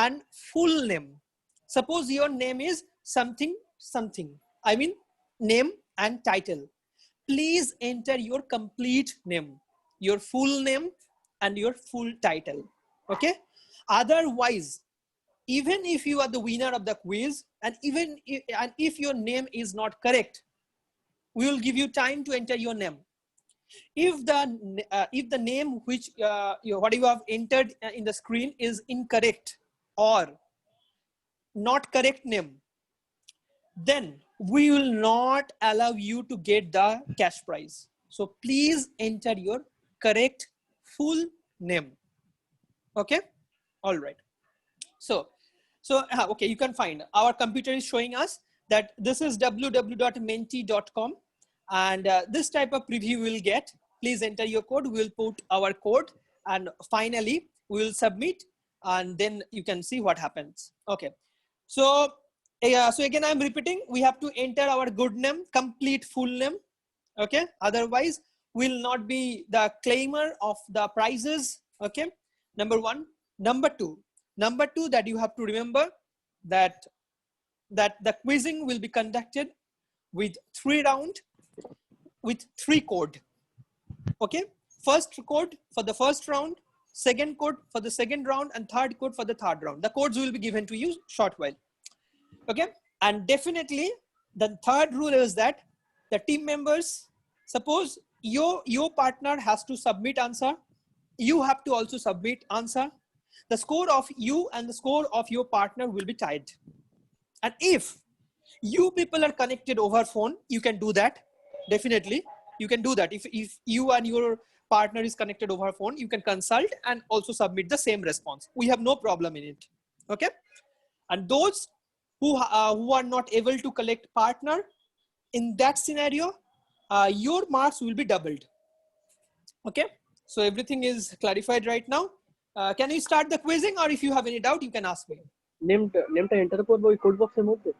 and full name. Suppose your name is something, something. I mean, name and title. Please enter your complete name, your full name and your full title. Okay. Otherwise, even if you are the winner of the quiz and if your name is not correct, we will give you time to enter your name. If the name which what you have entered in the screen is incorrect or not correct name, then we will not allow you to get the cash prize. So please enter your correct full name. Okay. All right. So okay, you can find our computer is showing us that this is www.menti.com, and this type of preview we will get. Please enter your code. We will put our code, and finally we will submit, and then you can see what happens. Okay. So so again, I'm repeating, we have to enter our good name, complete full name. Okay. Otherwise, will not be the claimer of the prizes. Okay. Number one. Number two, that you have to remember that the quizzing will be conducted with 3 rounds with 3 code. Okay. First code for the first round, second code for the second round, and third code for the third round. The codes will be given to you short while. Okay. And definitely the third rule is that the team members, suppose your partner has to submit answer, you have to also submit answer. The score of you and the score of your partner will be tied. And if you people are connected over phone, you can do that. Definitely you can do that. If you and your partner is connected over phone, you can consult and also submit the same response. We have no problem in it. Okay. And those who are not able to collect partner, in that scenario, your marks will be doubled. Okay. So everything is clarified right now. Can you start the quizzing, or if you have any doubt, you can ask me. Name enter করব ওই code box এর মধ্যে?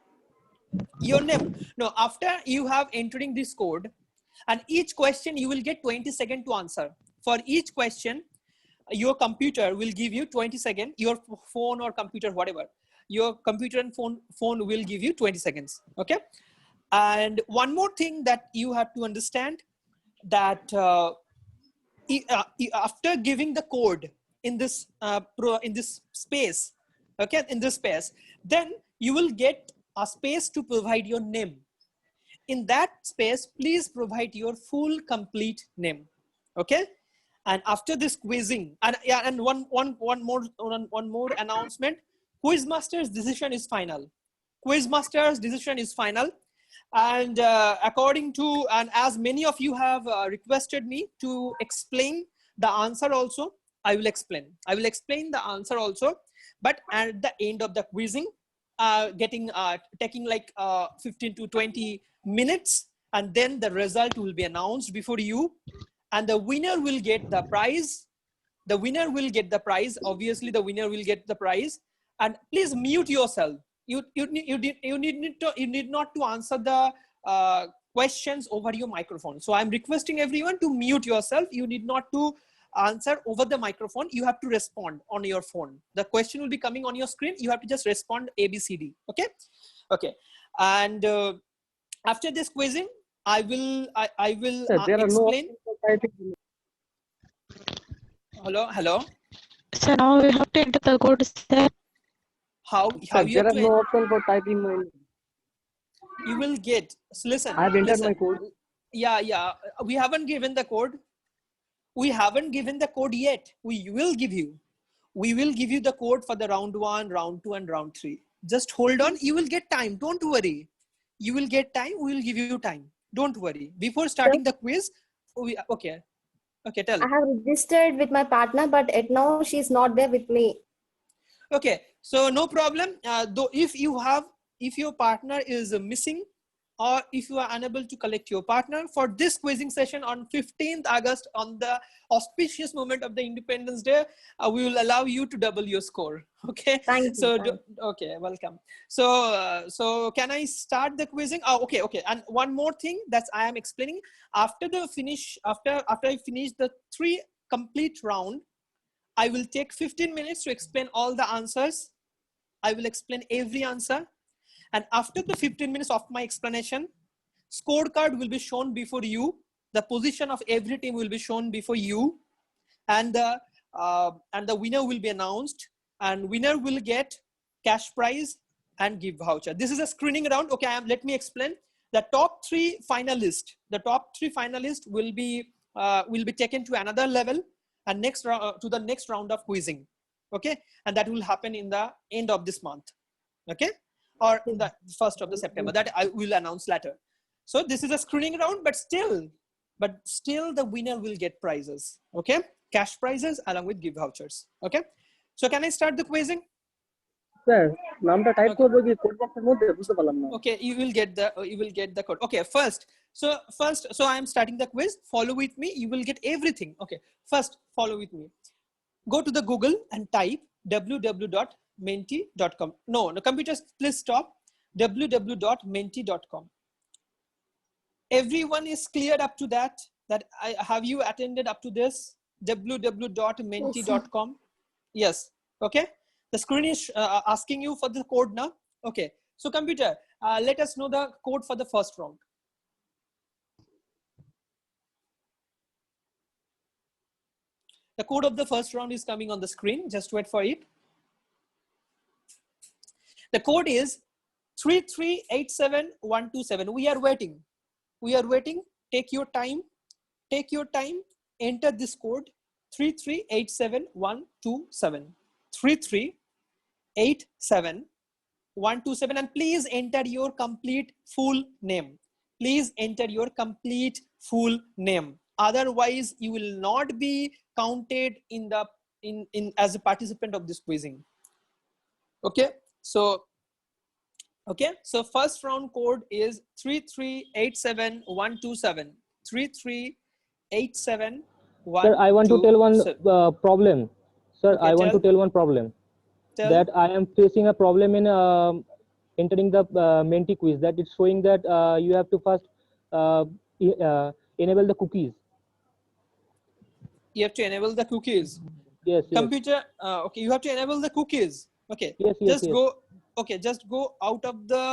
Your name. No, after you have entering this code, and each question you will get 20 seconds to answer. For each question, your computer will give you 20 seconds. Your phone or computer, whatever, your computer and phone will give you 20 seconds. Okay. And one more thing that you have to understand, that after giving the code in this space, okay, in this space, then you will get a space to provide your name. In that space, please provide your full complete name. Okay. And after this quizzing, and one more announcement, Quizmaster's decision is final. Quizmaster's decision is final. And according to, and as many of you have requested me to explain the answer also, I will explain the answer also. But at the end of the quizzing, taking like 15 to 20 minutes, and then the result will be announced before you, and the winner will get the prize. The winner will get the prize. Obviously the winner will get the prize. And please mute yourself. You need not to answer the questions over your microphone. So I'm requesting everyone to mute yourself. You need not to answer over the microphone. You have to respond on your phone. The question will be coming on your screen. You have to just respond ABCD. Okay. Okay. And after this quizzing, I will Sir, there are explain. no typing. Hello. So now we have to enter the code, sir. How Sir, you there have are to, no option for typing. you will get, listen, I have entered listen. my code. Yeah, we haven't given the code. We haven't given the code yet. We will give you the code for the round 1, round 2, and round 3. Just hold on. You will get time. Don't worry. You will get time. We will give you time. Don't worry. Before starting the quiz, okay, tell. I have registered with my partner, but at now she's not there with me. Okay, so no problem. Though if your partner is missing, or if you are unable to collect your partner for this quizzing session on 15th August, on the auspicious moment of the Independence Day, we will allow you to double your score. Okay. Thank you. So okay, welcome. So can I start the quizzing? Oh, okay. And one more thing that I am explaining, after I finish the 3 complete round, I will take 15 minutes to explain all the answers. I will explain every answer. And after the 15 minutes of my explanation, scorecard will be shown before you. The position of every team will be shown before you. And the winner will be announced. And winner will get cash prize and gift voucher. This is a screening round. Okay, let me explain. The top three finalists will be taken to another level and to the next round of quizzing. Okay, and that will happen in the end of this month. Okay, or in the 1st of the September. That I will announce later. So this is a screening round, but still the winner will get prizes. Okay, cash prizes along with gift vouchers. Okay, so can I start the quizzing? Sir নামটা type করব কি code বক্সের মধ্যে বুঝতে পারলাম না Okay, you will get the code. Okay, first so I am starting the quiz. Follow with me, you will get everything. Okay, first follow with me. Go to the Google and type www.menti.com. No, computers, please stop. www.menti.com. Everyone is cleared up to that have you attended up to this www.menti.com? Yes. Okay, the screen is asking you for the code now. Okay, so computer, let us know the code for the first round. The code of the first round is coming on the screen. Just wait for it. The code is 3387127. We are waiting. Take your time. Enter this code 3387127. 3387127, and please enter your complete full name. Otherwise you will not be counted in as a participant of this quizzing. Okay, so first round code is 3387127. 3387127. Sir, I want to tell one problem. Sir, Okay, I want to tell one problem. tell. That I am facing a problem in entering the Menti quiz. That it's showing that you have to first enable the cookies. You have to enable the cookies. Yes. Computer, okay, you have to enable the cookies. Okay, Yes. just go out of the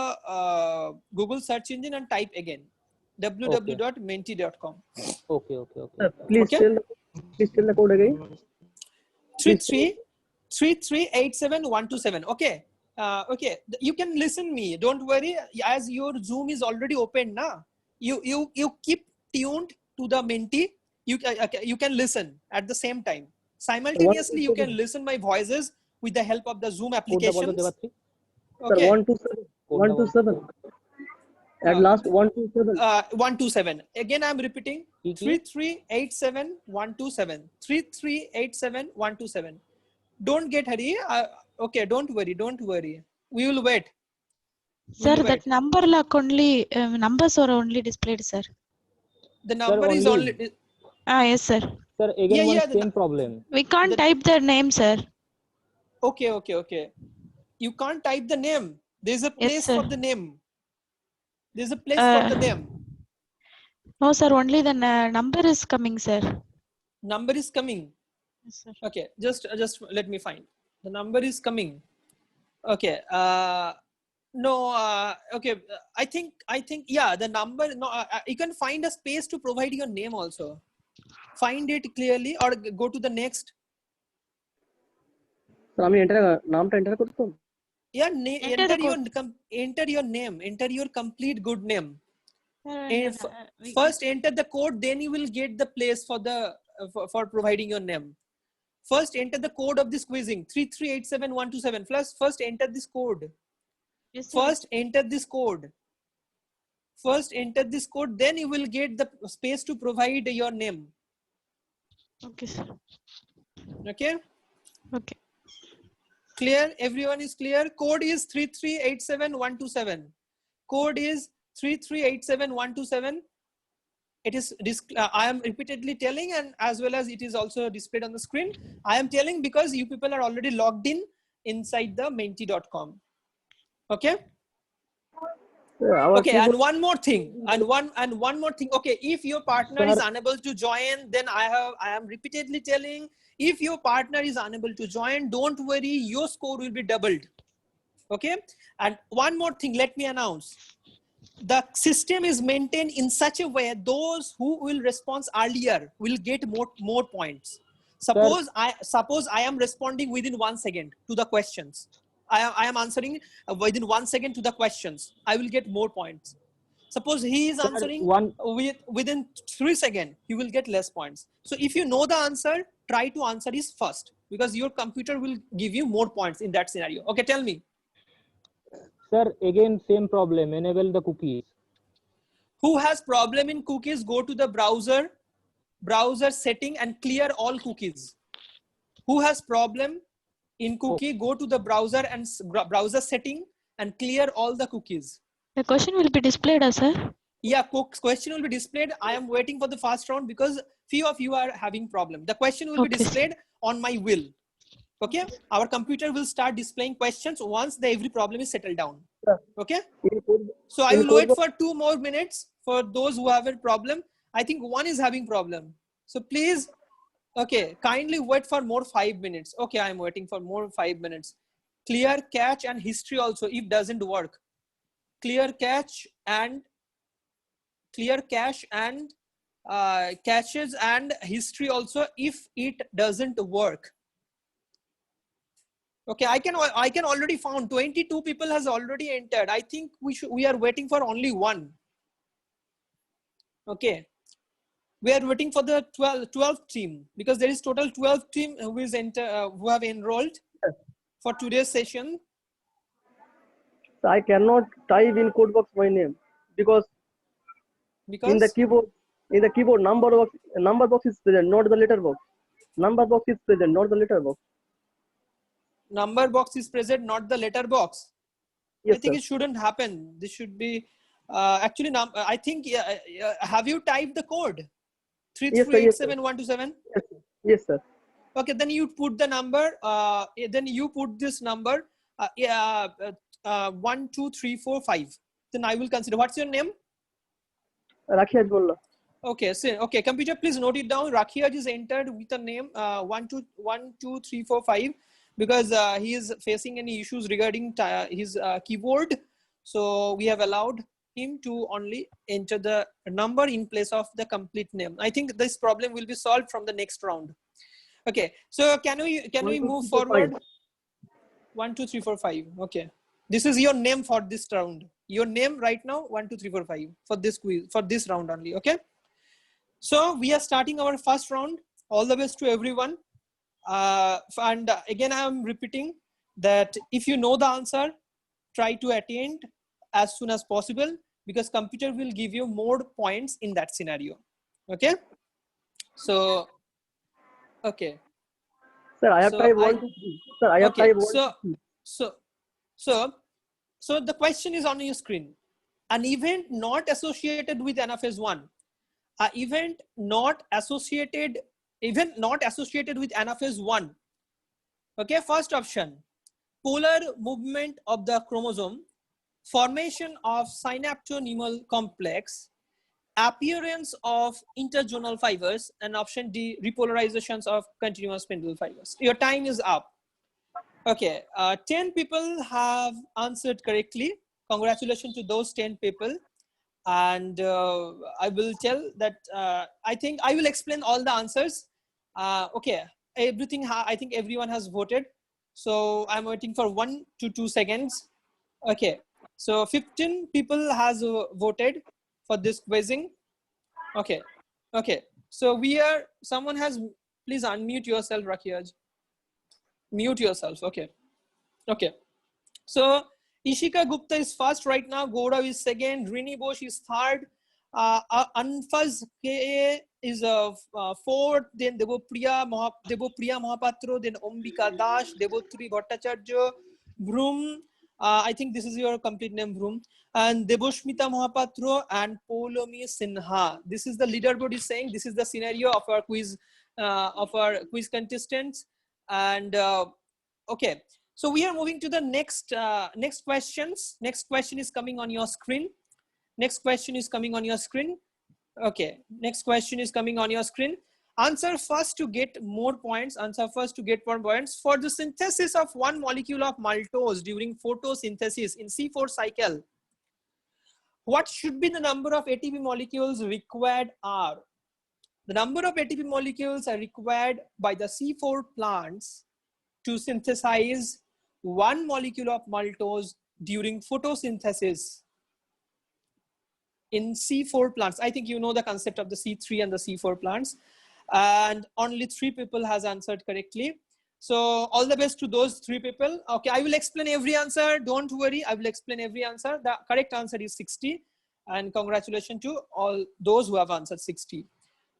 Google search engine and type again www.menti.com. Okay. Please Okay. Tell the code again 3387127. Okay, okay, you can listen me, don't worry, as your Zoom is already open now. You keep tuned to the Menti. You can listen at the same time simultaneously. You can listen my voices with the help of the Zoom applications. Okay, 127 at last 127 127. Again, I'm repeating 3387127. 3387127. Don't get hurry. Okay, don't worry. We will wait. Sir, wait. that number like only numbers are only displayed, sir. The number is only- only. Yes, sir. Sir, again Yeah, one same problem. We can't type their name, sir. Okay. You can't type the name. There's a Yes, place sir. for the name. There's a place for the name. No, sir. Only the number is coming, sir. Number is coming. Yes, sir. Okay, just let me find. The number is coming. Okay. No. Okay. I think. Yeah. The number. No. You can find a space to provide your name also. Find it clearly, or go to the next. Sir আমি নামটা enter করতাম Yeah. Enter the Enter your name. Enter your complete good name. Sir, First enter the code, then you will get the place for the for providing your name. First enter the code of this quizzing 3387127. First enter this code. yes, sir. First enter this code, then you will get the space to provide your name. Okay, sir. Okay, Okay. clear? Everyone is clear? Code is 3387127. Code is 3387127. It is I am repeatedly telling, and as well as it is also displayed on the screen. I am telling because you people are already logged in inside the menti.com. Okay. Okay, and one more thing. Okay, if your partner is unable to join, then I am repeatedly telling, if your partner is unable to join, don't worry, your score will be doubled. Okay. And one more thing, let me announce. The system is maintained in such a way those who will respond earlier will get more points. Suppose I am responding within 1 second to the questions. I am answering within 1 second to the questions. I will get more points. Suppose he is answering within 3 seconds, he will get less points. So if you know the answer, try to answer is first, because your computer will give you more points in that scenario. Okay, tell me. Sir, again, same problem. Enable the cookies. Who has problem in cookies, go to the browser setting and clear all cookies. Who has problem in cookie, go to the browser and browser setting and clear all the cookies. The question will be displayed, sir. Yeah, question will be displayed. I am waiting for the first round because few of you are having problem. The question will be displayed on my will. Okay, our computer will start displaying questions once every problem is settled down. Okay, so I will wait for 2 more minutes for those who have a problem. I think one is having problem, so please, okay, kindly wait for more 5 minutes. Okay, I am waiting for more 5 minutes. Clear cache and history also if doesn't work. Clear cache and caches and history also if it doesn't work. Okay, I can already found 22 people has already entered. I think we are waiting for only one. Okay, we are waiting for the 12th team, because there is total 12 team who is who have enrolled for today's session. So I cannot type in code box my name because in the keyboard number box is present, not the letter box. Number box is present, not the letter box. Number box is present, not the letter box. Yes, I think sir. it shouldn't happen. This should be actually I think have you typed the code 3387127? Yes, sir. Okay, then you put the number. Then you put this number 1 2 3 4 5. Then I will consider. What's your name? Rakhiaj Molla. Okay, so okay, computer, please note it down. Rakhiaj is entered with a name 1 2 3 4 5 because he is facing any issues regarding his keyboard. So we have allowed him to only enter the number in place of the complete name. I think this problem will be solved from the next round. Okay, so can we move forward? 1 2 3 4 5. Okay, this is your name for this round. Your name right now 1 2 3 4 5 for this quiz, for this round only. Okay, so we are starting our first round. All the best to everyone. And again, I am repeating that if you know the answer, try to attend as soon as possible, because computer will give you more points in that scenario. Okay, so okay. Sir, I have typed 1 2 3. Sir, I have typed 1 2 3. So the question is on your screen. An event not associated with NFS 1. An event not associated with NFS 1. Okay, first option, polar movement of the chromosome, formation of synaptonemal complex, appearance of interzonal fibers, and option D, repolarizations of continuous spindle fibers. Your time is up. Okay, 10 people have answered correctly. Congratulations to those 10 people. And I will tell that I think I will explain all the answers. Okay, everything I think everyone has voted. So I'm waiting for 1 to 2 seconds. Okay, so 15 people has voted for this quizzing. Okay, so someone has, please unmute yourself, Rakhiaj. Mute yourself. Okay. So Ishika Gupta is first right now. Gaurav is second. Rini Bosch is third. Anfaz KA is fourth. Then Debopriya Mohapatro. Then Ombika Dash. Debotri Bhattacharya. Bhrum. I think this is your complete name, Bhrum. And Deboshmita Mohapatro and Polomi Sinha. This is the leaderboard is saying. This is the scenario of our quiz contestants. And okay, so we are moving to the next questions. Next question is coming on your screen. Okay, next question is coming on your screen. Answer first to get more points. Answer first to get more points. For the synthesis of one molecule of maltose during photosynthesis in C4 cycle, what should be the number of ATP molecules required are? The number of ATP molecules are required by the C4 plants to synthesize one molecule of maltose during photosynthesis in C4 plants. I think you know the concept of the C3 and the C4 plants, and only 3 people has answered correctly. So all the best to those 3 people. Okay, I will explain every answer. Don't worry, I will explain every answer. The correct answer is 60, and congratulations to all those who have answered 60.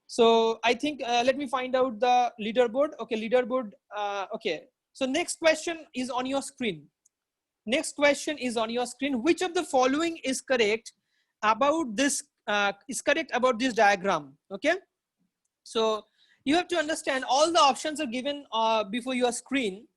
So I think let me find out the leaderboard. Okay, leaderboard. Okay, so next question is on your screen. Next question is on your screen. Which of the following is correct about this? Is correct about this diagram? Okay, so you have to understand all the options are given before your screen,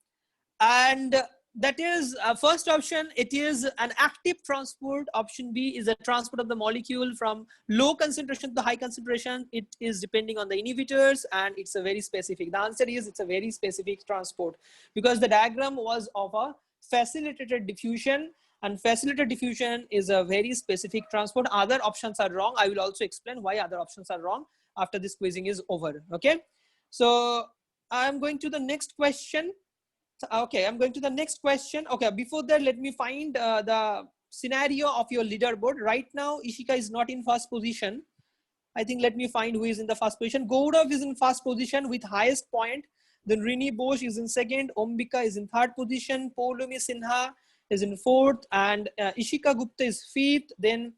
and that is first option, it is an active transport. Option B is a transport of the molecule from low concentration to high concentration. It is depending on the inhibitors, and it's a very specific. The answer is it's a very specific transport, because the diagram was of a facilitated diffusion, and facilitated diffusion is a very specific transport. Other options are wrong. I will also explain why other options are wrong after this quizzing is over. Okay, so I'm going to the next question. Okay, I'm going to the next question. Okay, before that, let me find the scenario of your leaderboard. Right now, Ishika is not in first position. I think let me find who is in the first position. Gaurav is in first position with highest point. Then Rini Bosch is in second. Ombika is in third position. Poulumi Sinha is in fourth, and Ishika Gupta is fifth. Then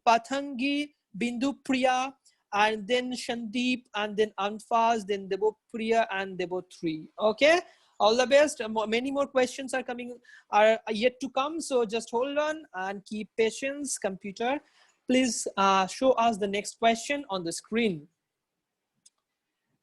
Pathangi, Bindu Priya, and then Shandeep, and then Anfaz, then Debopriya and Debotri. Okay, all the best. Many more questions are coming, are yet to come. So just hold on and keep patience. Computer, please show us the next question on the screen.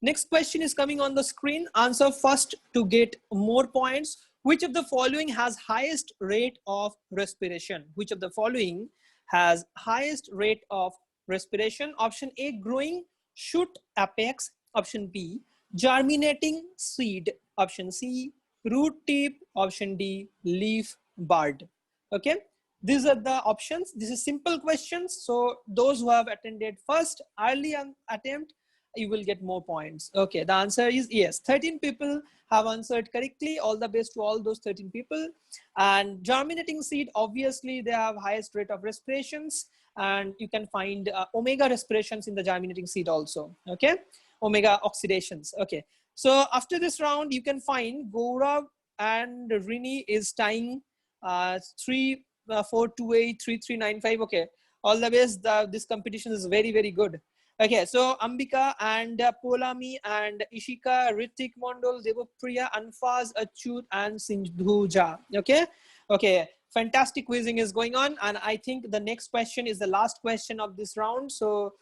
Next question is coming on the screen. Answer first to get more points. Which of the following has highest rate of respiration? Which of the following has highest rate of respiration? Option A, growing shoot apex. Option B, germinating seed. Option C, root tip. Option D, leaf bud. Okay, these are the options. This is simple questions, so those who have attended first early attempt, you will get more points. Okay, the answer is yes. 13 people have answered correctly. All the best to all those 13 people. And germinating seed, obviously they have highest rate of respirations, and you can find omega respirations in the germinating seed also. Okay, omega oxidations. Okay, so after this round, you can find Gaurav and Rini is tying 3-4-2-8, 3-3-9-5. Okay, all the best. This competition is very, very good. Okay, so Ambika and Polami and Ishika, Ritik Mondol, Devopriya, Anfaz, Achut, and Sindhuja. Okay, okay, fantastic quizzing is going on, and I think the next question is the last question of this round. So,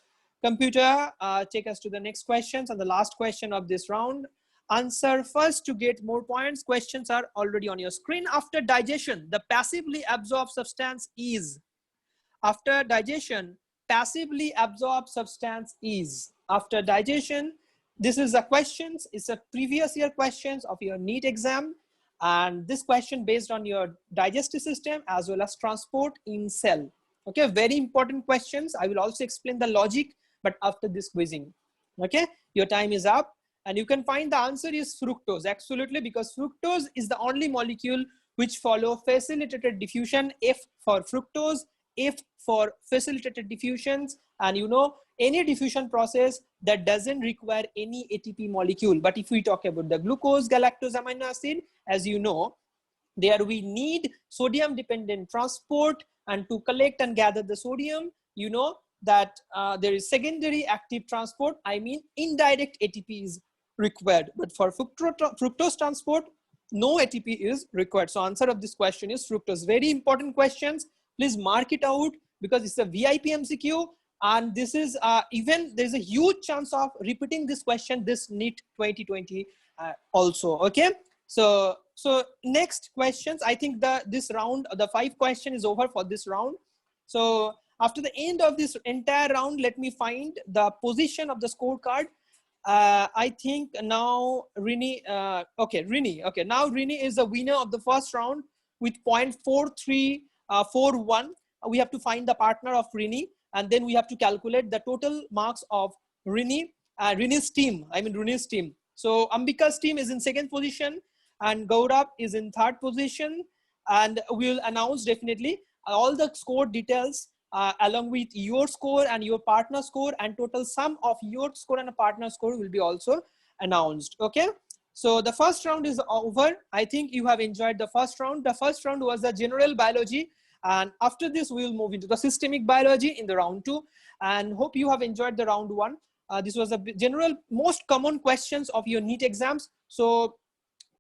computer, take us to the next questions and the last question of this round. Answer first to get more points. Questions are already on your screen. After digestion, the passively absorbed substance is. After digestion, passively absorbed substance is. After digestion, this is a questions. It's a previous year questions of your NEET exam, and this question based on your digestive system as well as transport in cell. Okay, very important questions. I will also explain the logic, but after this quizzing. Okay, your time is up, and you can find the answer is fructose. Absolutely, because fructose is the only molecule which follow facilitated diffusion. F for fructose, F for facilitated diffusions, and you know any diffusion process that doesn't require any ATP molecule. But if we talk about the glucose, galactose, amino acid, as you know, there we need sodium dependent transport, and to collect and gather the sodium, you know that there is secondary active transport. I mean indirect ATP is required, but for fructose transport, no ATP is required. So answer of this question is fructose. Very important questions. Please mark it out because it's a VIP MCQ, and this is even there's a huge chance of repeating this question this NEET 2020 also. Okay, so next questions. I think this round, the 5 question is over for this round. So After the end of this entire round, let me find the position of the scorecard. I think now Rini, okay, Rini. Okay, now Rini is the winner of the first round with 0.4341. We have to find the partner of Rini, and then we have to calculate the total marks of Rini, Rini's team. I mean Rini's team. So Ambika's team is in second position, and Gaurav is in third position, and we will announce definitely all the score details along with your score and your partner score, and total sum of your score and a partner score will be also announced. Okay, so the first round is over. I think you have enjoyed the first round. The first round was the general biology, and after this we will move into the systemic biology in the round 2, and hope you have enjoyed the round 1. This was a general most common questions of your NEET exams. So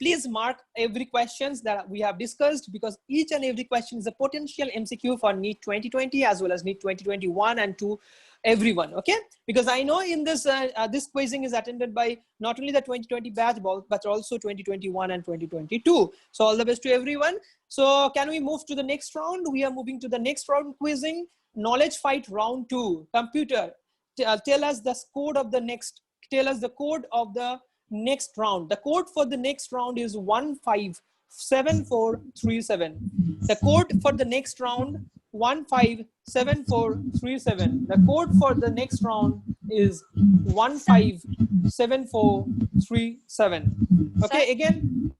please mark every questions that we have discussed, because each and every question is a potential MCQ for NEET 2020 as well as NEET 2021 and to everyone. Okay, because I know in this this quizzing is attended by not only the 2020 batch but also 2021 and 2022. So all the best to everyone. So can we move to the next round? We are moving to the next round quizzing, knowledge fight round 2. Computer, tell us the code of the next. Tell us the code of the next round. The code for the next round is 157437. The code for the next round 157437. The code for the next round is 157437. Okay,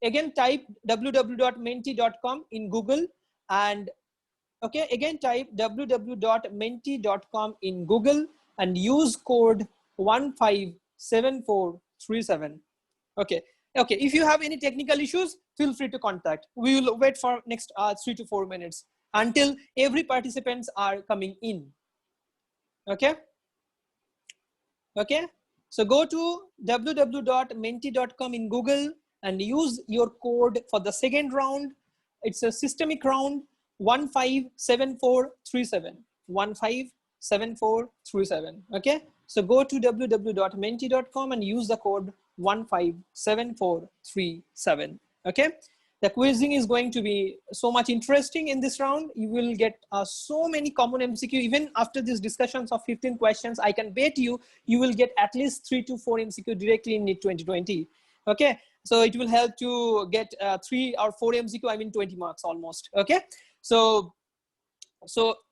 again type www.menti.com in Google, and okay, again type www.menti.com in Google and use code 157437. Okay, if you have any technical issues, feel free to contact. We will wait for next 3 to 4 minutes until every participants are coming in. Okay, so go to www.menti.com in Google and use your code for the second round. It's a systemic round 157437. 157437. Okay, so go to www.menti.com and use the code 157437. Okay, the quizzing is going to be so much interesting in this round. You will get so many common MCQ. Even after these discussions of 15 questions, I can bet you will get at least 3 to 4 MCQ directly in NEET 2020. Okay, so it will help to get 3 or 4 MCQ, I mean 20 marks almost. Okay, so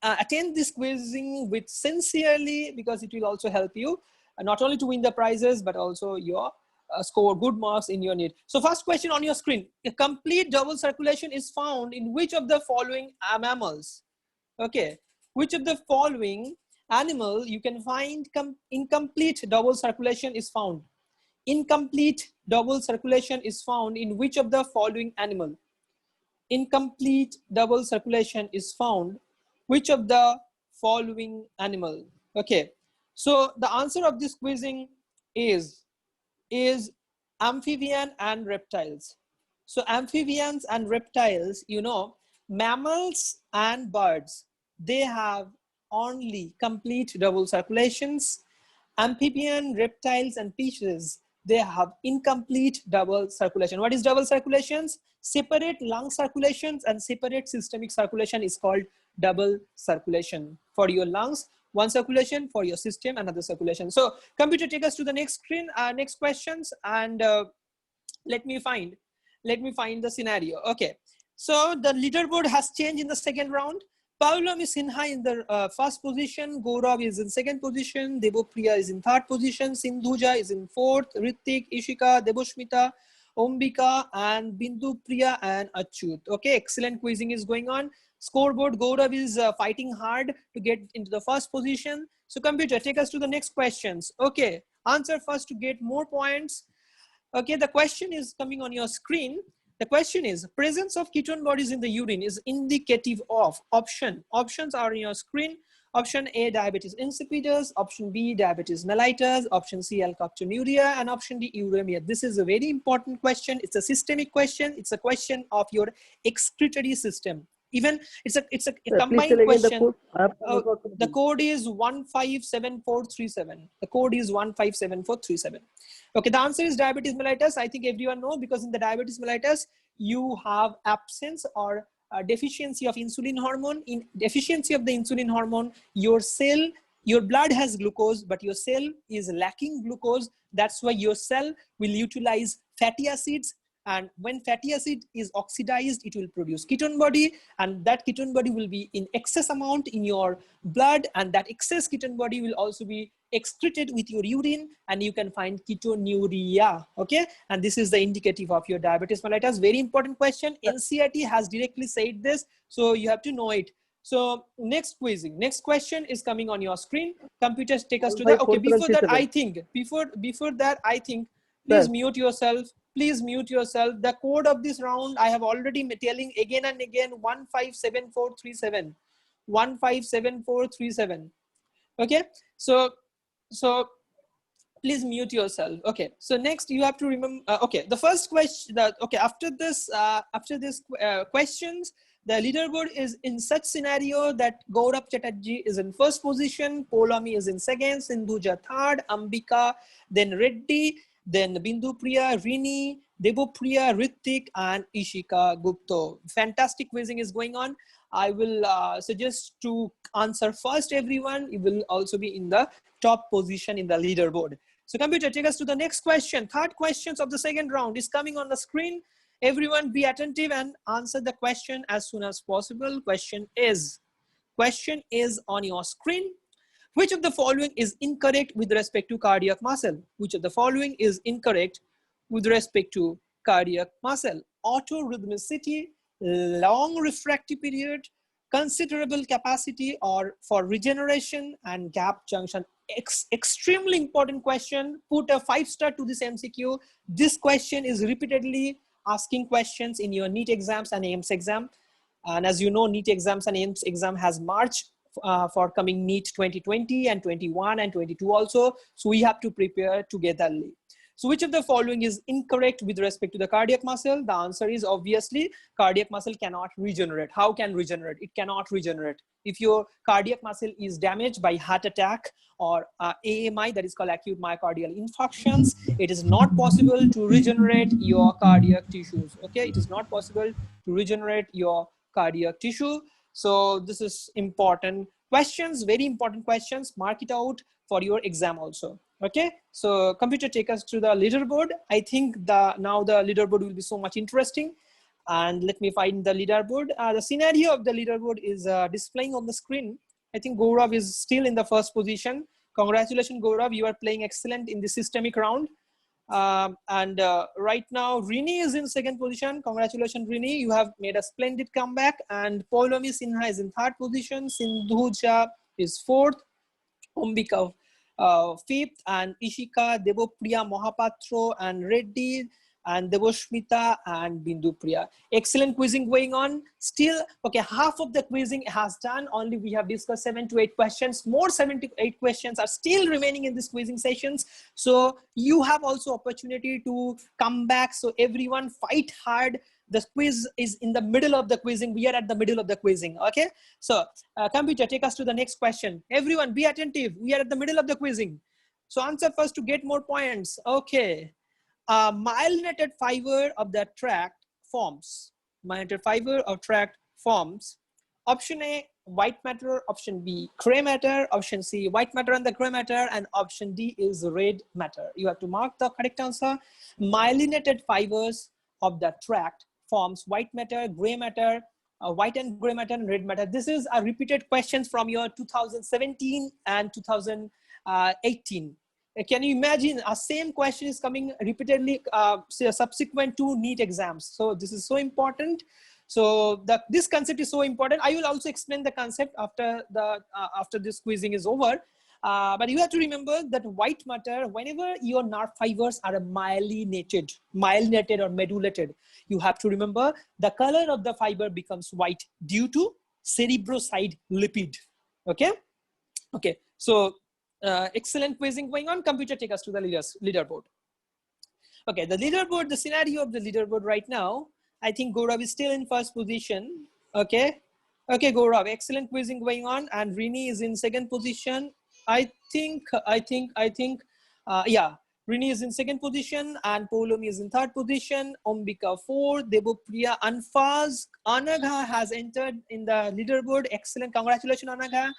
attend this quizzing with sincerely, because it will also help you not only to win the prizes but also your score good marks in your NEET. So first question on your screen: a complete double circulation is found in which of the following mammals? Okay, which of the following animal you can find incomplete double circulation is found? Incomplete double circulation is found in which of the following animal? Incomplete double circulation is found which of the following animal? Okay, so the answer of this quizzing is amphibian and reptiles. So amphibians and reptiles, you know, mammals and birds, they have only complete double circulations. Amphibian, reptiles and fishes, they have incomplete double circulation. What is double circulations? Separate lung circulations and separate systemic circulation is called double circulation. For your lungs, one circulation; for your system, another circulation. So computer, take us to the next screen, next questions, and let me find the scenario. Okay, so the leaderboard has changed in the second round. Paulami Sinha in the first position, Gaurav is in second position, Debopriya is in third position, Sindhuja is in fourth, Ritik, Ishika, Deboshmita, Ombika, and Bindu Priya and Achyut. Okay, excellent quizzing is going on. Scoreboard, Gaurav is fighting hard to get into the first position. So computer, take us to the next questions. Okay, answer first to get more points. Okay, the question is coming on your screen. The question is, presence of ketone bodies in the urine is indicative of options are on your screen. Option A, diabetes insipidus. Option B, diabetes mellitus. Option C, alkaptonuria. And option D, uremia. This is a very important question. It's a systemic question. It's a question of your excretory system. Even it's a combined question. The code is 157437. The code is 157437. Okay, the answer is diabetes mellitus. I think everyone knows, because in the diabetes mellitus you have absence or deficiency of insulin hormone. In deficiency of the insulin hormone, your blood has glucose, but your cell is lacking glucose. That's why your cell will utilize fatty acids. And when fatty acid is oxidized, it will produce ketone body, and that ketone body will be in excess amount in your blood, and that excess ketone body will also be excreted with your urine, and you can find ketonuria. Okay, and this is the indicative of your diabetes mellitus. Very important question. NCERT has directly said this, so you have to know it. So next quizzing, next question is coming on your screen. Computers, take us to the, okay, before that, I think, before that, I think, please mute yourself. Please mute yourself. The code of this round, I have already been telling again and again, 157437. 157437. Okay, so please mute yourself. Okay, so next you have to remember, okay, the first question, okay, after this questions, the leaderboard is in such scenario that Gaurav Chatterjee is in first position, Polami is in second, Sindhuja third, Ambika, then Reddy, then Bindu Priya, Rini, Debopriya, Ritik, and Ishika Gupta. Fantastic quizzing is going on. I will suggest to answer first, everyone. You will also be in the top position in the leaderboard. So computer, take us to the next question. Third questions of the second round is coming on the screen. Everyone be attentive and answer the question as soon as possible. Question is on your screen. Which of the following is incorrect with respect to cardiac muscle? Which of the following is incorrect with respect to cardiac muscle? Autorhythmicity, long refractory period, considerable capacity or for regeneration, and gap junction. Extremely important question. Put a 5-star to this MCQ. This question is repeatedly asking questions in your NEET exams and AIMS exam. And as you know, NEET exams and AIMS exam has March for coming NEET 2020 and 21 and 22 also. So we have to prepare togetherly. So which of the following is incorrect with respect to the cardiac muscle? The answer is obviously cardiac muscle cannot regenerate. How can regenerate? It cannot regenerate. If your cardiac muscle is damaged by heart attack or AMI, that is called acute myocardial infarctions, it is not possible to regenerate your cardiac tissues. Okay, it is not possible to regenerate your cardiac tissue. So this is important questions, very important questions. Mark it out for your exam also. Okay, so computer, take us to the leaderboard. I think now the leaderboard will be so much interesting. And let me find the leaderboard. The scenario of the leaderboard is displaying on the screen. I think Gaurav is still in the first position. Congratulations, Gaurav. You are playing excellent in the systemic round. Right now, Rini is in second position. Congratulations, Rini. You have made a splendid comeback. And Paulomi Sinha is in third position. Sindhuja is fourth. Ambika fifth, and Ishika, Debopriya, Mohapatro, and Reddy, and Deboshmita, and Bindu Priya. Excellent quizzing going on. Still, okay, half of the quizzing has done. Only we have discussed 7 to 8 questions. More 7 to 8 questions are still remaining in this quizzing sessions. So you have also opportunity to come back. So everyone fight hard. The quiz is in the middle of the quizzing. We are at the middle of the quizzing. Okay. So computer, take us to the next question. Everyone be attentive. We are at the middle of the quizzing. So answer first to get more points. Okay. Myelinated fiber of the tract forms. Myelinated fiber of tract forms. Option A, white matter. Option B, gray matter. Option C, white matter and the gray matter. And option D is red matter. You have to mark the correct answer. Myelinated fibers of the tract forms white matter, gray matter, white and gray matter, and red matter. This is a repeated questions from your 2017 and 2018. Can you imagine a same question is coming repeatedly subsequent to NEET exams? So this is so important. So this concept is so important. I will also explain the concept after this quizzing is over. But you have to remember that white matter, whenever your nerve fibers are myelinated or medullated, you have to remember the color of the fiber becomes white due to cerebroside lipid. Okay. Okay. So excellent quizzing going on. Computer, take us to the leaderboard. Okay. The leaderboard, the scenario of the leaderboard right now, I think Gaurav is still in first position. Okay. Okay, Gaurav, excellent quizzing going on. And Rini is in second position. I think, yeah, Rini is in second position and Poulomi is in third position. Ombika 4, Debopriya Anfaz. Anagha has entered in the leaderboard. Excellent. Congratulations, Anagha.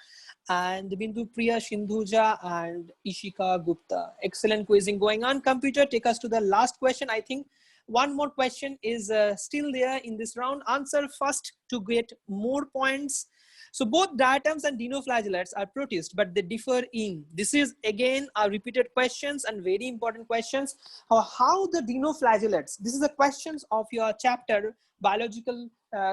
And Bindu Priya Shindhuja and Ishika Gupta. Excellent quizzing going on. Computer, take us to the last question. I think one more question is still there in this round. Answer first to get more points. So both diatoms and dinoflagellates are protists, but they differ in. This is again a repeated questions and very important questions. How the dinoflagellates, this is the questions of your chapter, biological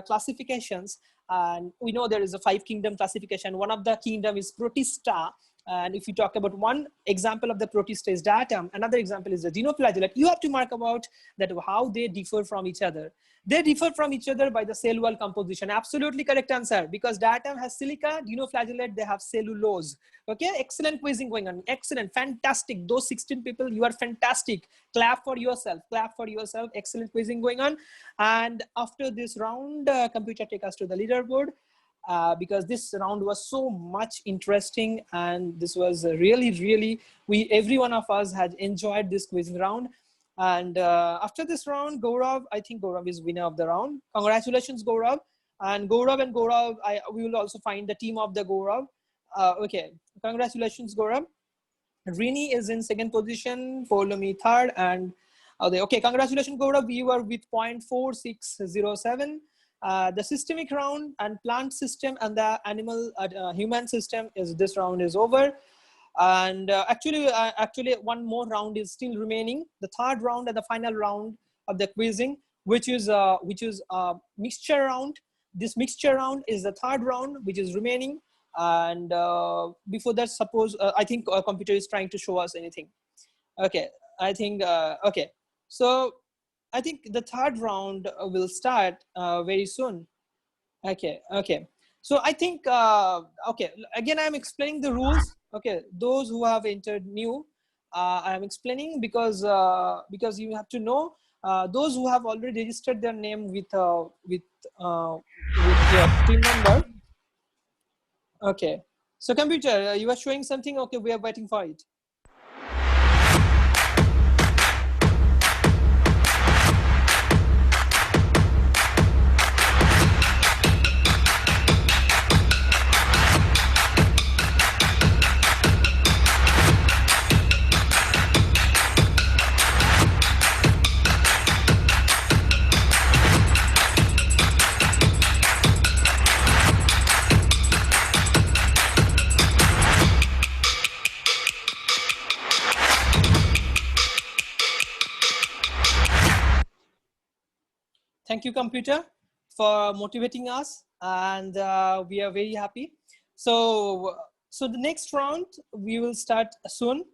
classifications. And we know there is a 5 kingdom classification. One of the kingdom is Protista. And if you talk about one example of the protista is diatom, another example is the dinoflagellate, you have to mark about that how they differ from each other. They differ from each other by the cell wall composition. Absolutely correct answer, because diatom has silica, dinoflagellate, they have cellulose. Okay, excellent quizzing going on. Excellent, fantastic. Those 16 people, you are fantastic. Clap for yourself, clap for yourself. Excellent quizzing going on. And after this round, computer take us to the leaderboard. Because this round was so much interesting, and this was really, every one of us had enjoyed this quizzing round. And after this round, Gaurav, I think Gaurav is winner of the round. Congratulations, Gaurav. And Gaurav, we will also find the team of the Gaurav. Okay, congratulations, Gaurav. Rini is in second position, Poulomi third, and okay, congratulations, Gaurav. You are with 0.4607. The systemic round and plant system and the animal human system is this round is over. And actually one more round is still remaining, the third round and the final round of the quizzing, which is mixture round. This mixture round is the third round which is remaining. And before that, suppose I think our computer is trying to show us anything. Okay, I think okay, so I think the third round will start very soon. Okay. So I think, okay, again, I'm explaining the rules. Okay, those who have entered new, I'm explaining because you have to know those who have already registered their name with your team number. Okay, so computer, you are showing something. Okay, we are waiting for it. Thank you, computer, for motivating us, and we are very happy. So the next round we will start soon.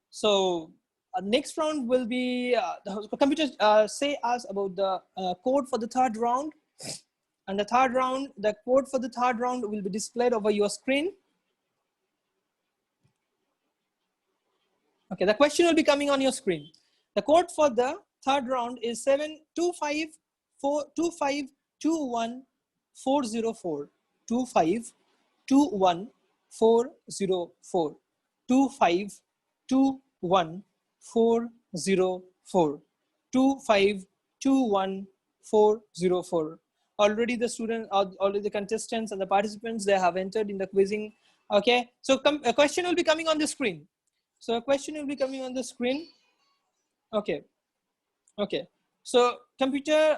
So next round will be the computer say us about the code for the third round, and the third round, the code for the third round will be displayed over your screen. Okay, the question will be coming on your screen. The code for the third round is 72521 404 2521 404 2521 404 2521 404. Already the students, already the contestants and the participants, they have entered in the quizzing. Okay, so a question will be coming on the screen. So a question will be coming on the screen. Okay. So computer,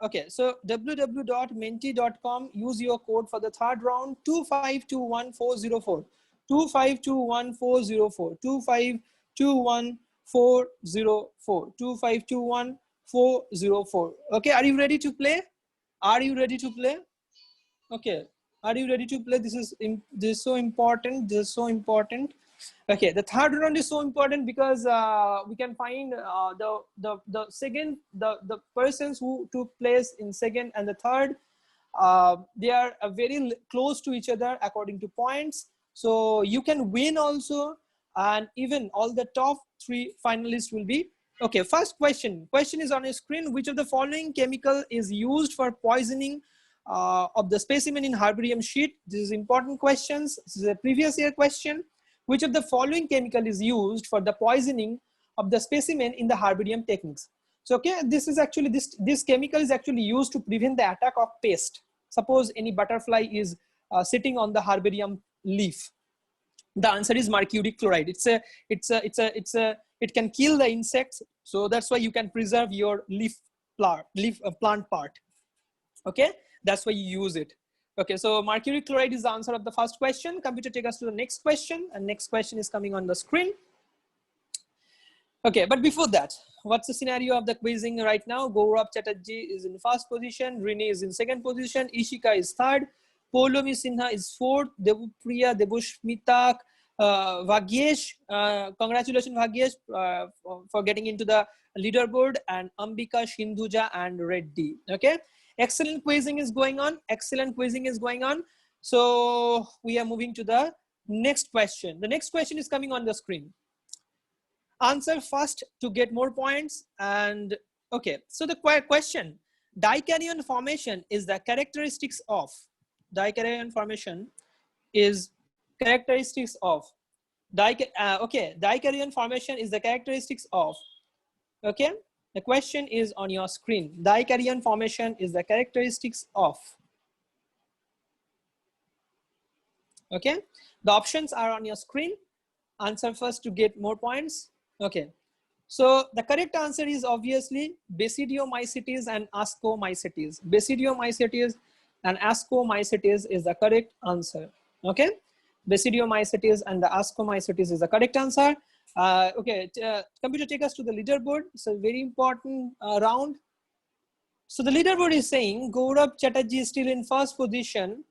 okay, so www.menti.com, use your code for the third round, 2521 404 2521 404 2521 404 2521 404. Okay, are you ready to play? Are you ready to play? Okay, are you ready to play? This is so important. This is so important. Okay, the third round is so important because we can find the persons who took place in second and the third. They are very close to each other according to points. So you can win also, and even all the top 3 finalists will be. Okay, first question. Question is on a screen. Which of the following chemical is used for poisoning of the specimen in herbarium sheet? This is important questions. This is a previous year question. Which of the following chemical is used for the poisoning of the specimen in the herbarium techniques. So, okay, this is actually, this chemical is actually used to prevent the attack of pest. Suppose any butterfly is sitting on the herbarium leaf. The answer is mercury chloride. It can kill the insects. So that's why you can preserve your plant part. Okay, that's why you use it. Okay, so mercury chloride is the answer of the first question. Computer, take us to the next question, and next question is coming on the screen. Okay, but before that, what's the scenario of the quizzing right now? Gaurav Chatterjee is in first position, Rini is in second position, Ishika is third, Poulomi Sinha is fourth, Devupriya, Debushmita, Bhagyesh, congratulations Bhagyesh for getting into the leaderboard, and Ambika, Sindhuja, and Reddy. Okay, excellent quizzing is going on. Excellent quizzing is going on. So we are moving to the next question. The next question is coming on the screen. Answer first to get more points. And okay, so the question: dikaryon formation is the characteristics of. Dikaryon formation is characteristics of. Dikaryon formation is the characteristics of. Okay, the question is on your screen. Dikaryon formation is the characteristics of. Okay, the options are on your screen. Answer first to get more points. Okay, so the correct answer is obviously Basidiomycetes and Ascomycetes. Basidiomycetes and Ascomycetes is the correct answer. Okay, Basidiomycetes and the Ascomycetes is the correct answer. Okay, computer, take us to the leaderboard. It's a very important round. So the leaderboard is saying Gaurav Chatterjee is still in first position,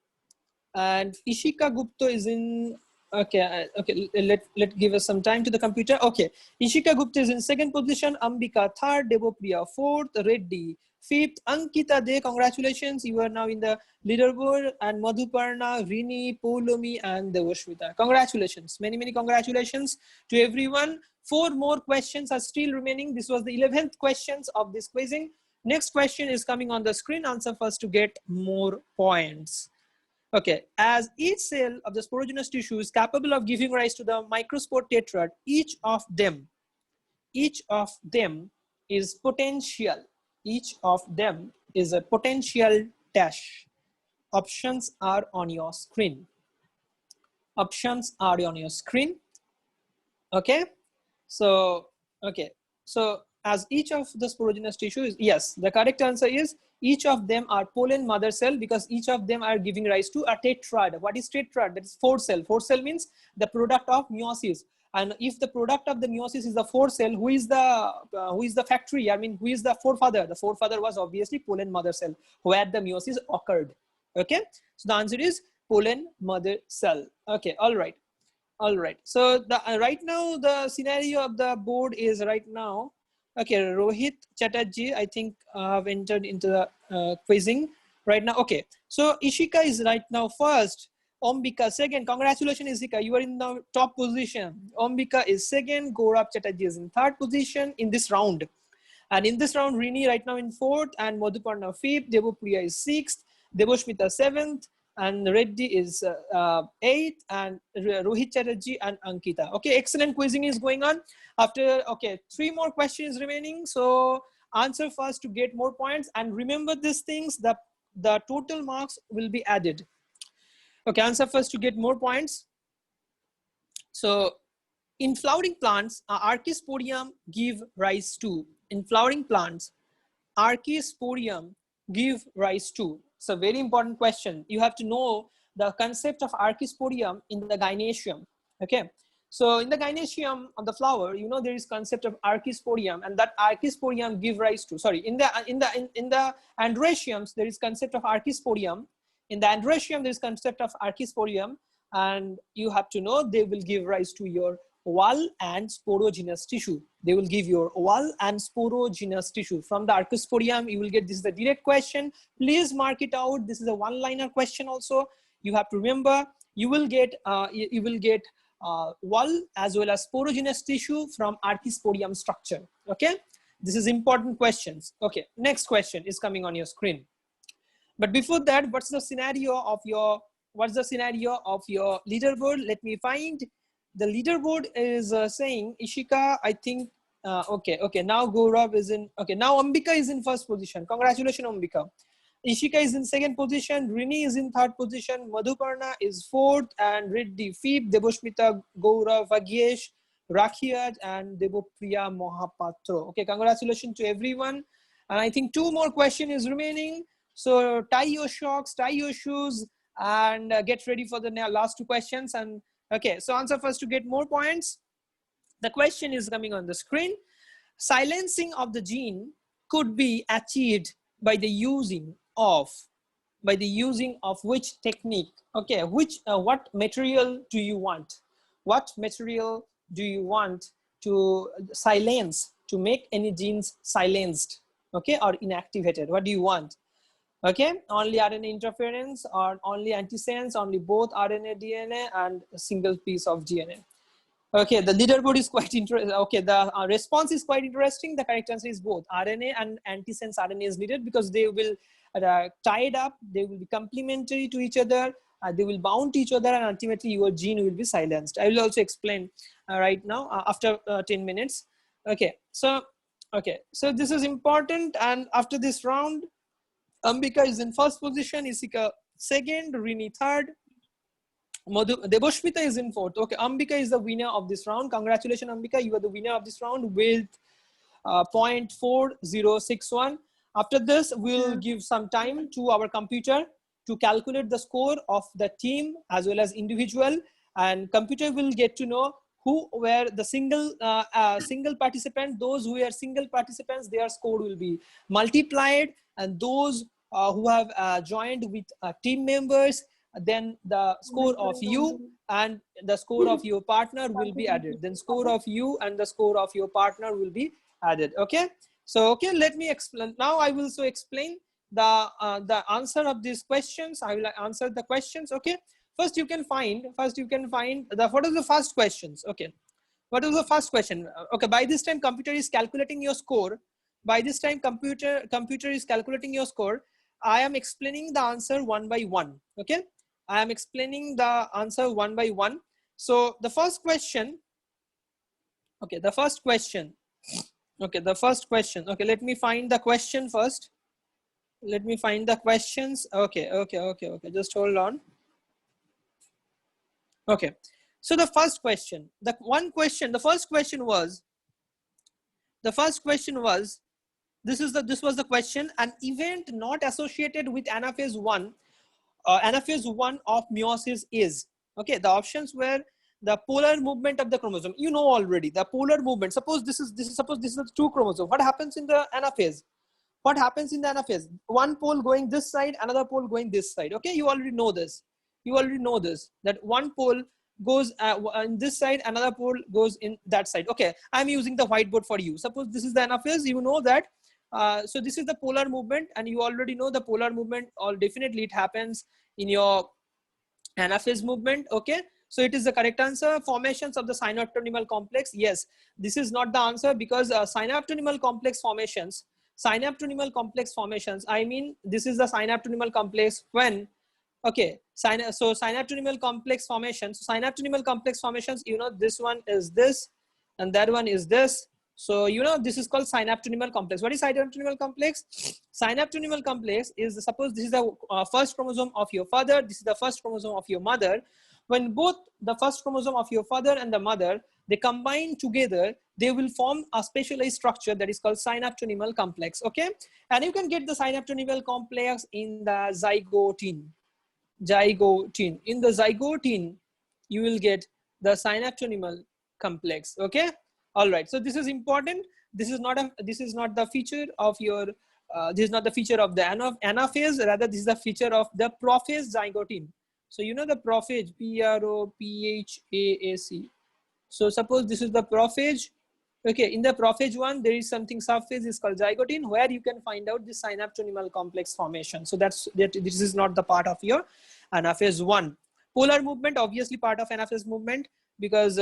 and Ishika Gupta is in. Okay, let give us some time to the computer. Okay, Ishika Gupta is in second position, Ambika third, Devopriya fourth, Reddy fifth, Ankita De, congratulations, you are now in the leaderboard, and Madhuparna, Rini, Poulomi, and Devoshmita. Congratulations, many congratulations to everyone. 4 more questions are still remaining. This was the 11th questions of this quizzing. Next question is coming on the screen. Answer first to get more points. Okay, as each cell of the sporogenous tissue is capable of giving rise to the microspore tetrad, each of them is potential. Each of them is a potential dash. Options are on your screen. Options are on your screen. Okay, so as each of the sporogenous tissue is, yes, the correct answer is each of them are pollen mother cell, because each of them are giving rise to a tetrad. What is tetrad? That is 4 cell. 4 cell means the product of meiosis. And if the product of the meiosis is the 4 cell, who is the factory? I mean, who is the forefather? The forefather was obviously pollen mother cell, where the meiosis occurred. Okay, so the answer is pollen mother cell. Okay, all right. So the right now the scenario of the board is right now. Okay, Rohit Chatterjee, I think have entered into the quizzing right now. Okay, so Ishika is right now first. Ombika second. Congratulations, Ishika. You are in the top position. Ombika is second. Gaurav Chatterjee is in third position in this round. And in this round, Rini right now in fourth, and Madhuparna fifth. Devopriya is sixth. Devoshmita seventh. And Reddy is 8th, and Rohit Chatterjee and Ankita. Okay, excellent quizzing is going on. After, okay, 3 more questions remaining. So answer first to get more points. And remember these things, the total marks will be added. Okay, answer first to get more points. So in flowering plants, Archisporium give rise to. In flowering plants, Archisporium give rise to. It's a very important question. You have to know the concept of Archisporium in the gynoecium. Okay, so in the gynoecium of the flower, you know there is concept of Archisporium, and that Archisporium give rise to. Sorry, in the androeciums there is concept of Archisporium. In the androecium there is concept of Archisporium, and you have to know they will give rise to your wall and sporogenous tissue. They will give your wall and sporogenous tissue. From the Archisporium, you will get, this is a direct question. Please mark it out. This is a one-liner question also. You have to remember, you will get wall as well as sporogenous tissue from Archisporium structure. Okay, this is important questions. Okay, next question is coming on your screen. But before that, what's the scenario of your leaderboard? Let me find. The leaderboard is saying Ishika, I think Okay. Now Gaurav is in. Okay, now Ambika is in first position. Congratulations, Ambika. Ishika is in second position. Rini is in third position. Madhuparna is fourth, and Riddhi fifth. Deboshmita, Gaurav, Vagyesh, Rakhiyat, and Debopriya Mohapatro. Okay, congratulations to everyone. And I think 2 more questions is remaining. So tie your socks, tie your shoes, and get ready for the last 2 questions. And okay, so answer first to get more points. The question is coming on the screen. Silencing of the gene could be achieved by the using of which technique? Okay, what material do you want? What material do you want to silence, to make any genes silenced, okay, or inactivated? What do you want? Okay, only RNA interference, or only antisense, only both RNA, DNA, and a single piece of DNA. Okay, the leaderboard is quite interesting. Okay, the response is quite interesting. The correct answer is both. RNA and antisense RNA is needed because they will tied up, they will be complementary to each other, they will bound to each other, and ultimately your gene will be silenced. I will also explain right now after 10 minutes. Okay, so this is important. And after this round, Ambika is in first position, Ishika second, Rini third, Deboshmita is in fourth. Okay, Ambika is the winner of this round. Congratulations, Ambika. You are the winner of this round with 0.4061. After this, we'll give some time to our computer to calculate the score of the team as well as individual, and computer will get to know who were the single participant. Those who are single participants, their score will be multiplied, and those who have joined with team members, then the score of you and the score of your partner will be added. Then score of you and the score of your partner will be added. Okay, so okay, let me explain now. I will so explain the answer of these questions. I will answer the questions. Okay, first you can find the what are the first questions. Okay, what is the first question? Okay, by this time computer is calculating your score. By this time computer is calculating your score. I am explaining the answer one by one. Okay, I am explaining the answer one by one. So the first question, okay, the first question, okay, let me find the question first. Let me find the questions. Okay, just hold on. Okay, so the first question, the first question was, this was the question: an event not associated with anaphase 1 anaphase 1 of meiosis is, okay, the options were the polar movement of the chromosome. You know already the polar movement. Suppose this is the 2 chromosome. What happens in the anaphase? One pole going this side, another pole going this side. Okay, you already know this. That one pole goes in this side, another pole goes in that side. Okay, I'm using the whiteboard for you. Suppose this is the anaphase. You know that. So this is the polar movement, and you already know the polar movement, or definitely it happens in your anaphase movement. Okay, so it is the correct answer. Formations of the synaptonymal complex. Yes, this is not the answer because synaptonymal complex formations, I mean, this is the synaptonymal complex when, okay, so synaptonymal complex formations, you know, this one is this and that one is this. So, you know, this is called synaptonymal complex. What is synaptonymal complex? Synaptonymal complex is, suppose this is the first chromosome of your father, this is the first chromosome of your mother. When both the first chromosome of your father and the mother, they combine together, they will form a specialized structure that is called synaptonymal complex. Okay, and you can get the synaptonymal complex in the zygote. In the zygote, you will get the synaptonymal complex. Okay, all right, so this is important. This is not the feature of your this is not the feature of the anaphase, rather this is the feature of the prophase zygote. So you know the prophase, P-R-O-P-H-A-A-C. So suppose this is the prophase. Okay, in the prophase one, there is something subphase is called zygote, where you can find out the synaptonymal complex formation. So this is not the part of your anaphase 1. Polar movement, obviously part of anaphase movement, because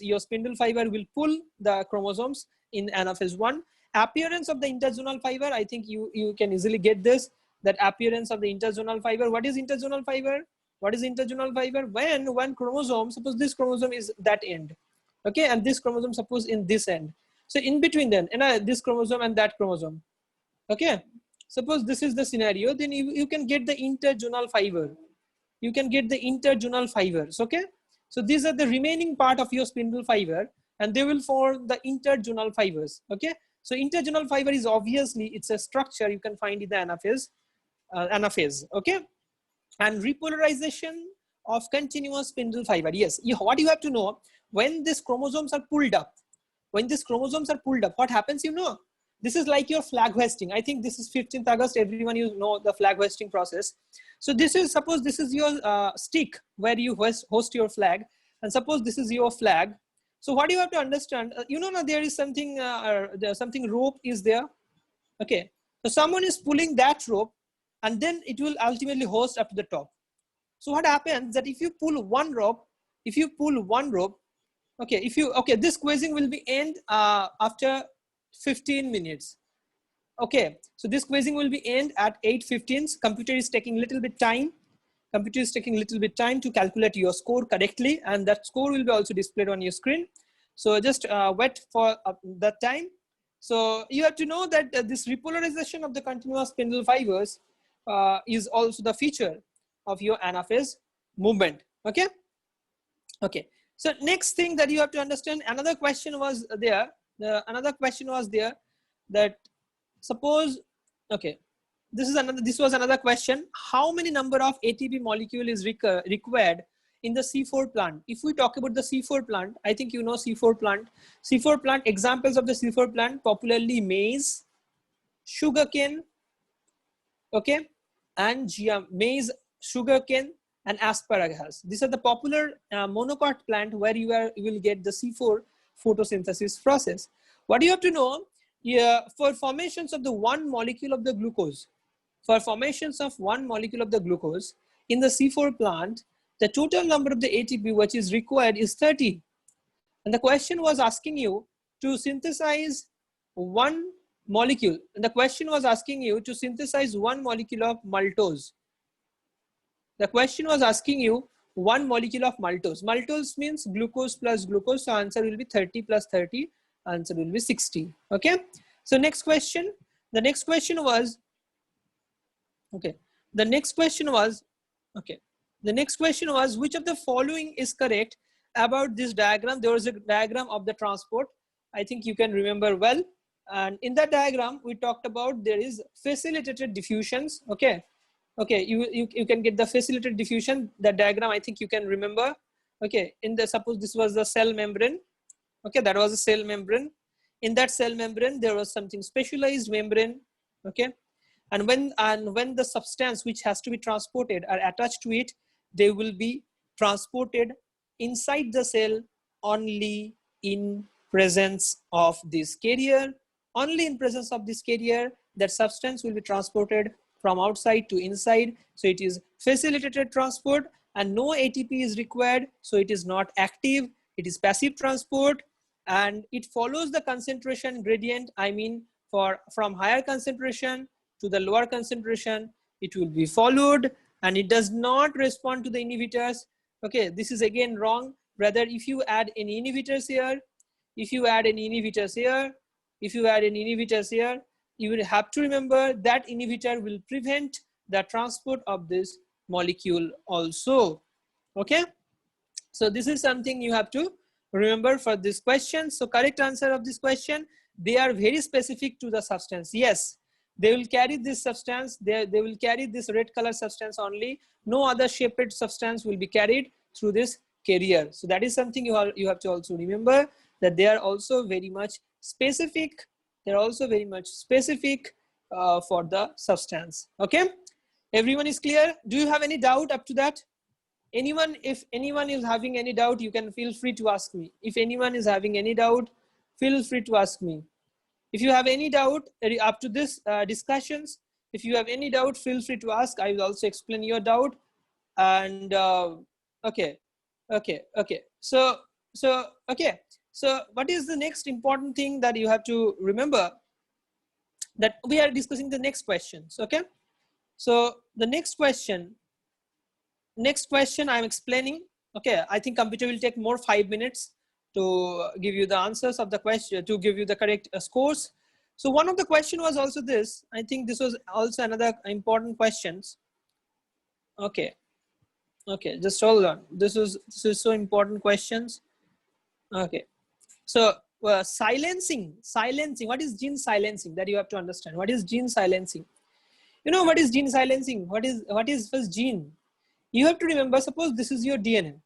your spindle fiber will pull the chromosomes in anaphase 1. Appearance of the interzonal fiber, I think you can easily get this, that appearance of the interzonal fiber. What is interzonal fiber? When one chromosome, suppose this chromosome is that end, okay, and this chromosome suppose in this end. So in between then, and this chromosome and that chromosome. Okay. Suppose this is the scenario, then you can get the intergenal fiber. You can get the intergenal fibers. Okay. So these are the remaining part of your spindle fiber, and they will form the intergenal fibers. Okay. So intergenal fiber is obviously, it's a structure you can find in the anaphase. Anaphase. Okay. And repolarization of continuous spindle fiber. Yes. What you have to know, when these chromosomes are pulled up, what happens, you know? This is like your flag hoisting. I think this is 15th August. Everyone, you know the flag hoisting process. So this is, suppose this is your stick where you hoist your flag, and suppose this is your flag. So what you have to understand, you know, there is something, something rope is there. Okay. So someone is pulling that rope, and then it will ultimately hoist up to the top. So what happens that if you pull one rope, okay, this quizzing will be end after 15 minutes. Okay, so this quizzing will be end at 8:15. Computer is taking a little bit time. To calculate your score correctly, and that score will be also displayed on your screen. So just wait for that time. So you have to know that this repolarization of the continuous spindle fibers is also the feature of your anaphase movement. Okay. Okay. So next thing that you have to understand, another question was there. That suppose, okay, this was another question. How many number of ATP molecule is required in the C4 plant? If we talk about the C4 plant, I think you know C4 plant. C4 plant, examples of the C4 plant, popularly maize, sugarcane, okay, and maize, sugarcane, and asparagus. These are the popular monocot plant where you will get the C4 photosynthesis process. What you have to know, for formations of the one molecule of the glucose, in the C4 plant, the total number of the ATP which is required is 30. And the question was asking you to synthesize one molecule. And the question was asking you to synthesize one molecule of maltose. Maltose means glucose plus glucose. So answer will be 30 plus 30. Answer will be 60. Okay. So next question. The next question was which of the following is correct about this diagram? There was a diagram of the transport. I think you can remember well. And in that diagram, we talked about there is facilitated diffusions. Okay. Okay, you can get the facilitated diffusion. That diagram, I think you can remember. Okay, suppose this was the cell membrane. Okay, that was a cell membrane. In that cell membrane, there was something specialized membrane. Okay, and when the substance which has to be transported are attached to it, they will be transported inside the cell only in presence of this carrier. Only in presence of this carrier, that substance will be transported from outside to inside. So it is facilitated transport, and no ATP is required. So it is not active, it is passive transport, and it follows the concentration gradient. I mean, from higher concentration to the lower concentration, it will be followed, and it does not respond to the inhibitors. Okay, this is again wrong. Rather, if you add any inhibitors here, you will have to remember that inhibitor will prevent the transport of this molecule also. Okay. So this is something you have to remember for this question. So correct answer of this question, they are very specific to the substance. Yes, they will carry this substance. They will carry this red color substance only. No other shaped substance will be carried through this carrier. So that is something you have to also remember, that they are also very much specific. They're also very much specific for the substance. Okay, everyone is clear? Do you have any doubt up to that? Anyone, if anyone is having any doubt, you can feel free to ask me. If anyone is having any doubt, feel free to ask me. If you have any doubt up to this discussions, if you have any doubt, feel free to ask. I will also explain your doubt. And okay. So what is the next important thing that you have to remember? That we are discussing the next questions. Okay. So the next question I'm explaining. Okay. I think computer will take more 5 minutes to give you the answers of the question, to give you the correct scores. So one of the question was also this. I think this was also another important questions. Okay. Okay, just hold on. This is so important questions. Okay. So silencing. What is gene silencing? That you have to understand. What is gene silencing? You know what is gene silencing? What is first gene? You have to remember, suppose this is your DNA.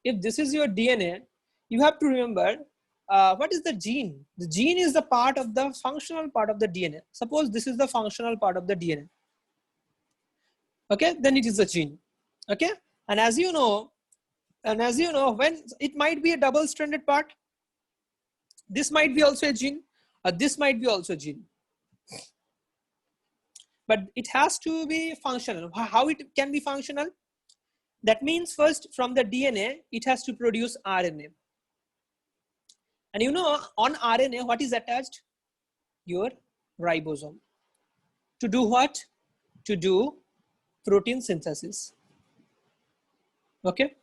If this is your DNA, you have to remember what is the gene? The gene is the part of the functional part of the DNA. Suppose this is the functional part of the DNA. Okay, then it is a gene. Okay, and as you know, when it might be a double-stranded part, this might be also a gene, or this might be also a gene. But it has to be functional. How it can be functional? That means first from the DNA, it has to produce RNA. And you know, on RNA, what is attached? Your ribosome. To do what? To do protein synthesis. Okay.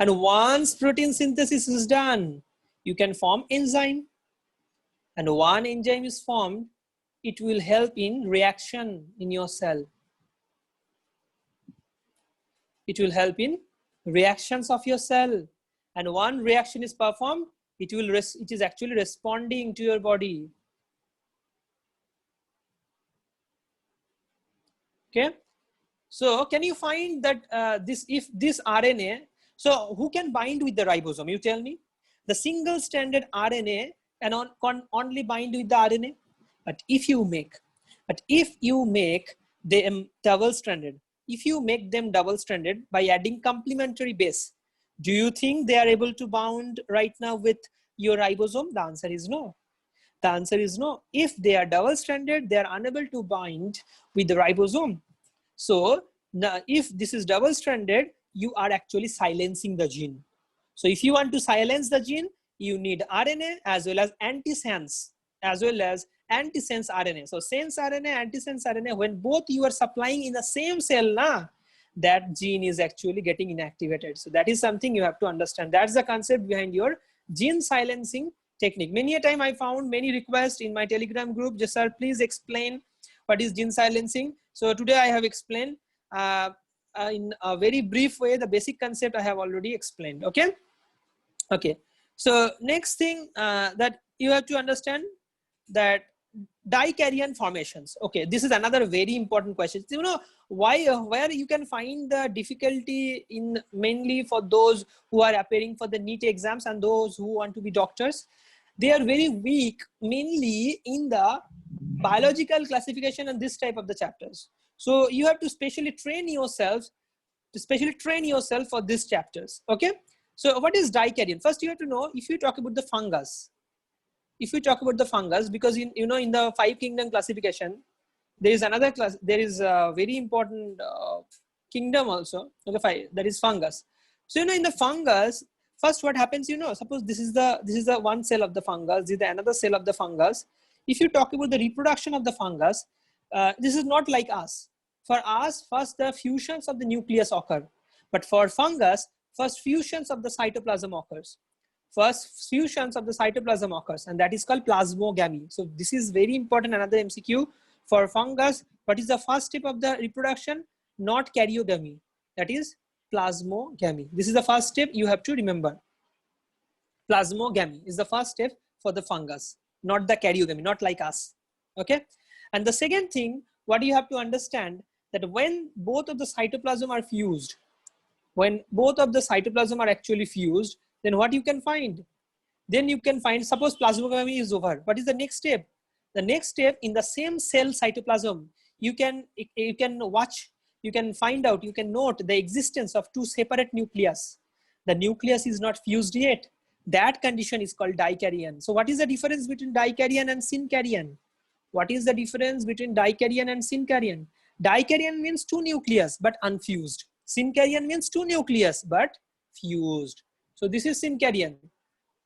And once protein synthesis is done, you can form enzyme. And one enzyme is formed, it will help in reaction in your cell. It will help in reactions of your cell. And one reaction is performed, it is actually responding to your body. Okay. So can you find that if this RNA, so who can bind with the ribosome? You tell me. The single stranded RNA can only bind with the RNA. But if you make them double-stranded, by adding complementary base, do you think they are able to bound right now with your ribosome? The answer is no. The answer is no. If they are double-stranded, they are unable to bind with the ribosome. So now, if this is double-stranded, you are actually silencing the gene. So if you want to silence the gene, you need RNA as well as antisense RNA. So sense RNA, antisense RNA, when both you are supplying in the same cell, that gene is actually getting inactivated. So that is something you have to understand. That's the concept behind your gene silencing technique. Many a time I found many requests in my Telegram group, just sir, please explain what is gene silencing. So today I have explained in a very brief way, the basic concept I have already explained. Okay. Okay. So next thing that you have to understand, that dikaryon formations. Okay, this is another very important question. You know where you can find the difficulty in, mainly for those who are appearing for the NEET exams and those who want to be doctors. They are very weak mainly in the biological classification and this type of the chapters. So you have to specially train yourself for these chapters. Okay. So what is dikaryon? First you have to know, if you talk about the fungus, because in the 5 kingdom classification, there is another class, there is a very important kingdom also, okay, that is fungus. So in the fungus, first what happens, suppose this is the one cell of the fungus, this is the another cell of the fungus. If you talk about the reproduction of the fungus, this is not like us. For us, first the fusions of the nucleus occur, but for fungus, first fusions of the cytoplasm occurs. And that is called plasmogamy. So this is very important, another MCQ. For fungus, what is the first step of the reproduction? Not karyogamy, that is plasmogamy. This is the first step you have to remember. Plasmogamy is the first step for the fungus, not the karyogamy, not like us. Okay. And the second thing, what you have to understand, that when both of the cytoplasm are fused, actually fused, then what you can find? Then you can find, suppose plasmogamy is over. What is the next step? The next step, in the same cell cytoplasm, you can find out, you can note the existence of 2 separate nucleus. The nucleus is not fused yet. That condition is called dikaryon. So what is the difference between dikaryon and synkaryon? Dikaryon means 2 nucleus but unfused. Synkaryon means 2 nucleus but fused. So this is synkaryon.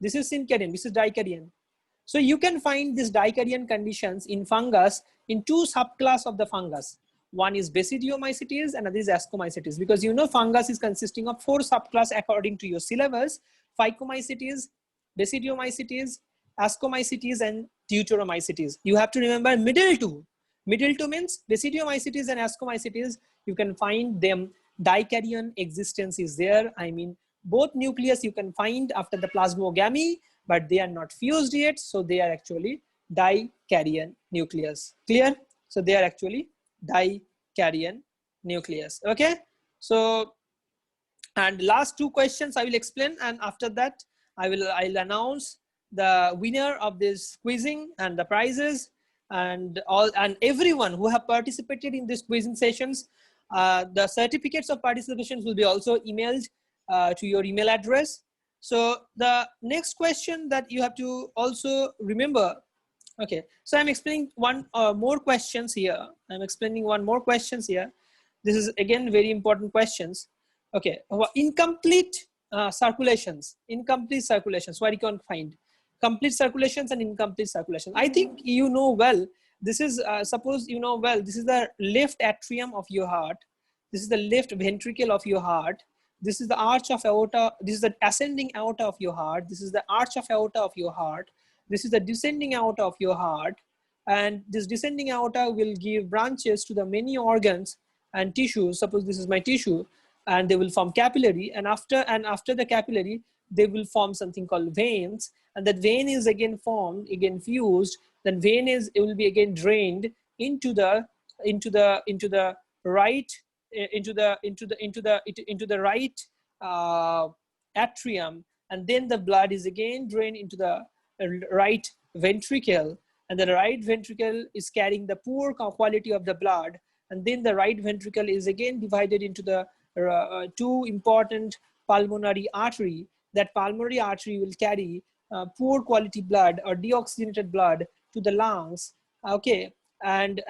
This is dikaryon. So you can find these dikaryon conditions in fungus in 2 subclasses of the fungus. One is Basidiomycetes and another is Ascomycetes, because fungus is consisting of 4 subclasses according to your syllabus: Phycomycetes, Basidiomycetes, Ascomycetes, and Deuteromycetes. You have to remember middle two. Middle two means Basidiomycetes and Ascomycetes. You can find them. Dikaryon existence is there. I mean, both nucleus you can find after the plasmogamy, but they are not fused yet. So they are actually dikaryon nucleus. Clear? So they are actually dikaryon nucleus. Okay. So, and last two questions I will explain, and after that I'll announce the winner of this quizzing and the prizes, and everyone who have participated in these quizzing sessions. The certificates of participation will be also emailed to your email address. So the next question that you have to also remember. Okay, so I'm explaining one more questions here. I'm explaining one more questions here. This is again very important questions. Okay, incomplete circulations. Incomplete circulations. What you can find? Complete circulations and incomplete circulation. I think you know well. This is suppose you know well. This is the left atrium of your heart. This is the left ventricle of your heart. This is the arch of aorta. This is the ascending aorta of your heart. This is the arch of aorta of your heart. This is the descending aorta of your heart. And this descending aorta will give branches to the many organs and tissues. Suppose this is my tissue, and they will form capillary. And after the capillary, they will form something called veins. And that vein is again formed, again fused. Then it will be again drained into the right atrium, and then the blood is again drained into the right ventricle, and the right ventricle is carrying the poor quality of the blood, and then the right ventricle is again divided into the two important pulmonary artery. That pulmonary artery will carry poor quality blood or deoxygenated blood to the lungs. Okay, and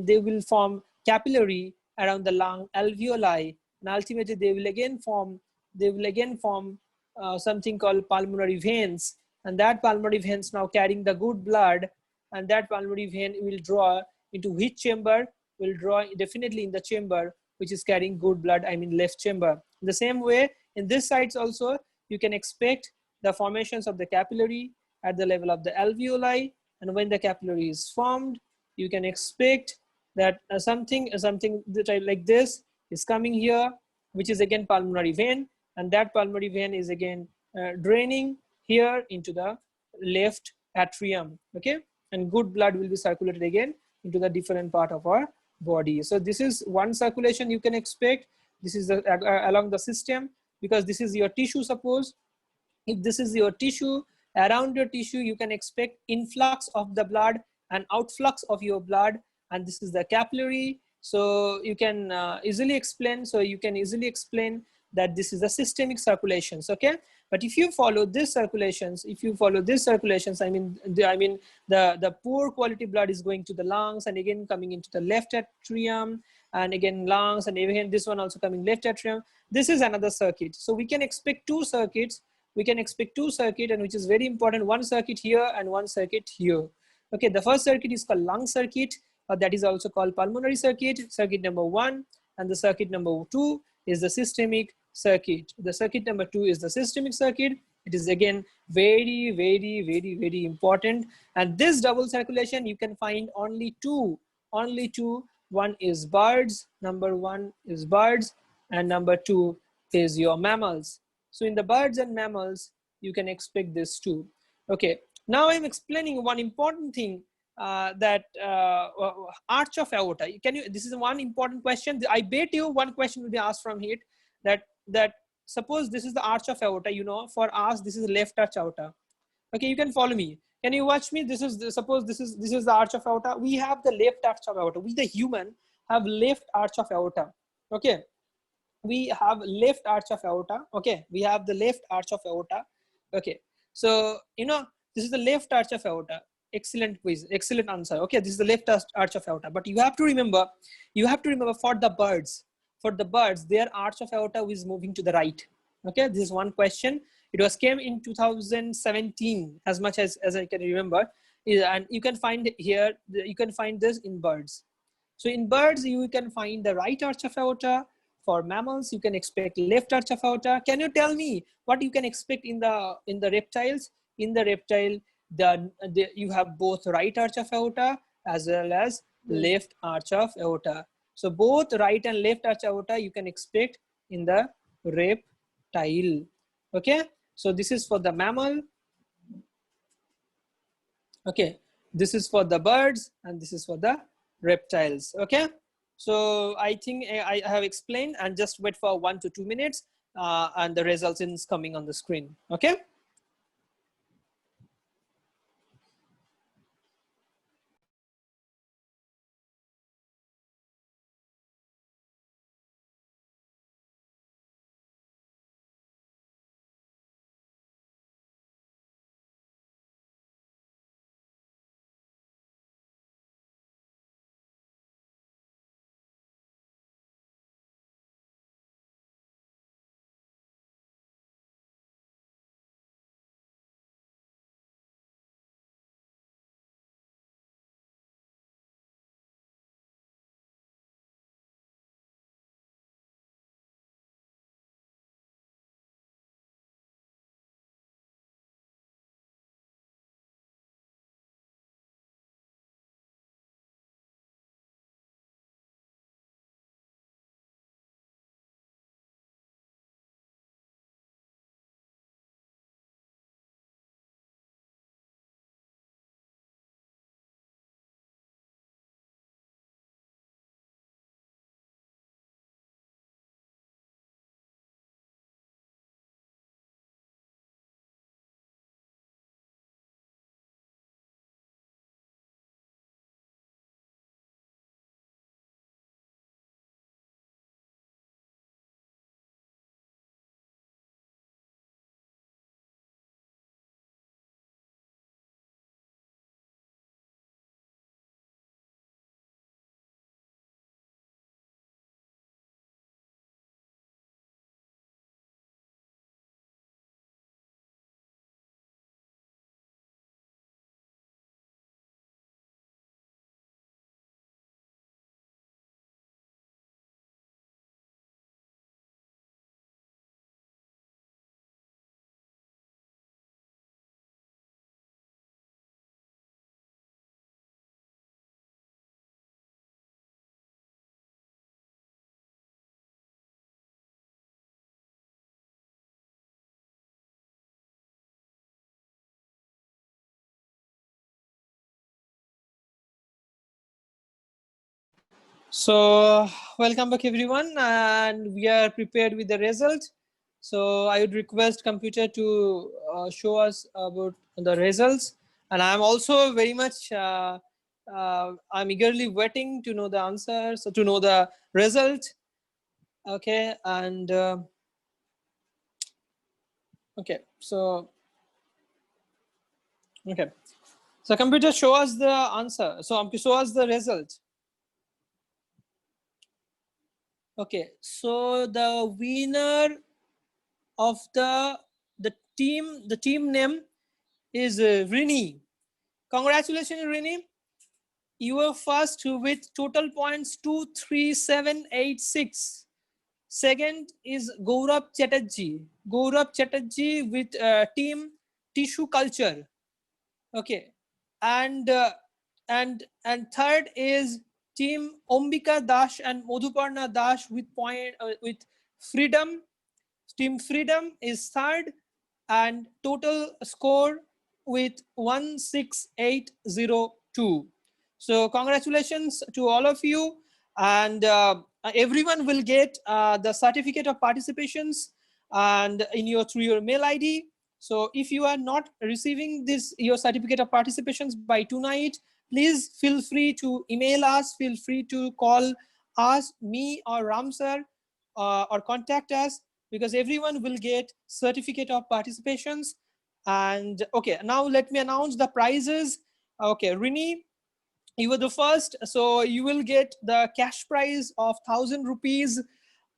they will form capillary around the lung alveoli, and ultimately they will again form something called pulmonary veins, and that pulmonary veins now carrying the good blood, and that pulmonary vein will draw into which chamber? Will draw definitely in the chamber which is carrying good blood, I mean left chamber. In the same way, in this sites also, you can expect the formations of the capillary at the level of the alveoli, and when the capillary is formed, you can expect that something that like this is coming here, which is again pulmonary vein, and that pulmonary vein is again draining here into the left atrium. Okay, and good blood will be circulated again into the different part of our body. So this is one circulation you can expect. This is along the system, because this is your tissue. Suppose if this is your tissue, around your tissue you can expect influx of the blood and outflux of your blood, and this is the capillary. So you can easily explain that this is the systemic circulations. Okay, but if you follow these circulations, I mean the poor quality blood is going to the lungs and again coming into the left atrium, and again lungs, and again this one also coming left atrium. This is another circuit. So we can expect two circuits. And which is very important, one circuit here and one circuit here. Okay, the first circuit is called lung circuit, that is also called pulmonary circuit, circuit number 1, and the circuit number 2 is the systemic circuit. The circuit number 2 is the systemic circuit. It is again very, very, very, very important. And this double circulation you can find only two. One is birds, number 1 is birds, and number 2 is your mammals. So in the birds and mammals, you can expect this too. Okay, now I'm explaining one important thing, that arch of aorta. This is one important question. I bet you one question will be asked from it, that suppose this is the arch of aorta, for us, this is left arch aorta. Okay, you can follow me. Can you watch me? Suppose this is the arch of aorta. We have the left arch of aorta. We, the human, have left arch of aorta. Okay. We have left arch of aorta. Okay, we have the left arch of aorta. Okay, so this is the left arch of aorta. Excellent quiz, excellent answer. Okay, this is the left arch of aorta. But you have to remember for the birds, their arch of aorta is moving to the right. Okay, this is one question. It came in 2017, as much as I can remember, and you can find it here. You can find this in birds. So in birds, you can find the right arch of aorta. For mammals, you can expect left arch of aorta. Can you tell me what you can expect in the reptiles? In the reptile, you have both right arch of aorta as well as left arch of aorta. So both right and left arch aorta you can expect in the reptile. Okay, so this is for the mammal. Okay, this is for the birds and this is for the reptiles. Okay, so I think I have explained, and just wait for 1 to 2 minutes and the results is coming on the screen. Okay. So welcome back everyone, and we are prepared with the result. So I would request computer to show us about the results, and I'm also very much I'm eagerly waiting to know the answers, to know the result. Okay, and okay, so okay, so computer show us the answer. So show us the result. Okay, so the winner of the team name is Rini. Congratulations, Rini. You were first with total points 23786. Second is Gaurav Chatterjee. Gaurav Chatterjee with team tissue culture. Okay, and third is team Ombika Dash and Madhuparna Dash with with freedom. Team Freedom is third, and total score with 16802. So congratulations to all of you, and everyone will get the certificate of participations and through your mail ID. So if you are not receiving your certificate of participations by tonight, please feel free to email us, feel free to call us, me or Ram sir, or contact us, because everyone will get certificate of participations. And okay, now let me announce the prizes. Okay, Rini, you were the first, so you will get the cash prize of 1,000 rupees,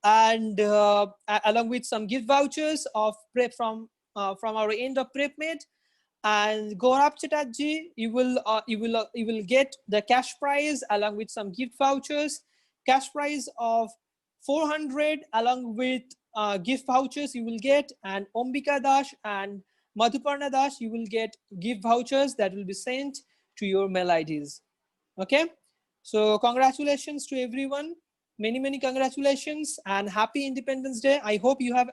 and along with some gift vouchers of prep from our end of PrepMate. And Gaurav Chatterjee, you will get the cash prize along with some gift vouchers, cash prize of 400 along with gift vouchers you will get, and Ombika Dash and Madhuparna Dash, you will get gift vouchers that will be sent to your mail IDs. Okay, so congratulations to everyone. Many congratulations and happy Independence Day. I hope you have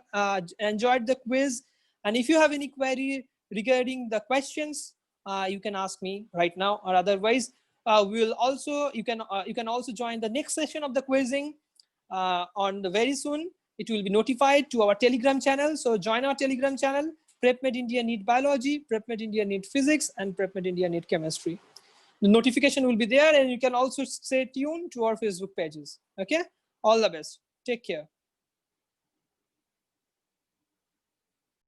enjoyed the quiz, and if you have any query regarding the questions, you can ask me right now, or otherwise you can also join the next session of the quizzing on the very soon. It will be notified to our Telegram channel. So join our Telegram channel, PrepMed India Need Biology, PrepMed India Need Physics, and PrepMed India Need Chemistry. The notification will be there, and you can also stay tuned to our Facebook pages. Okay, all the best. Take care.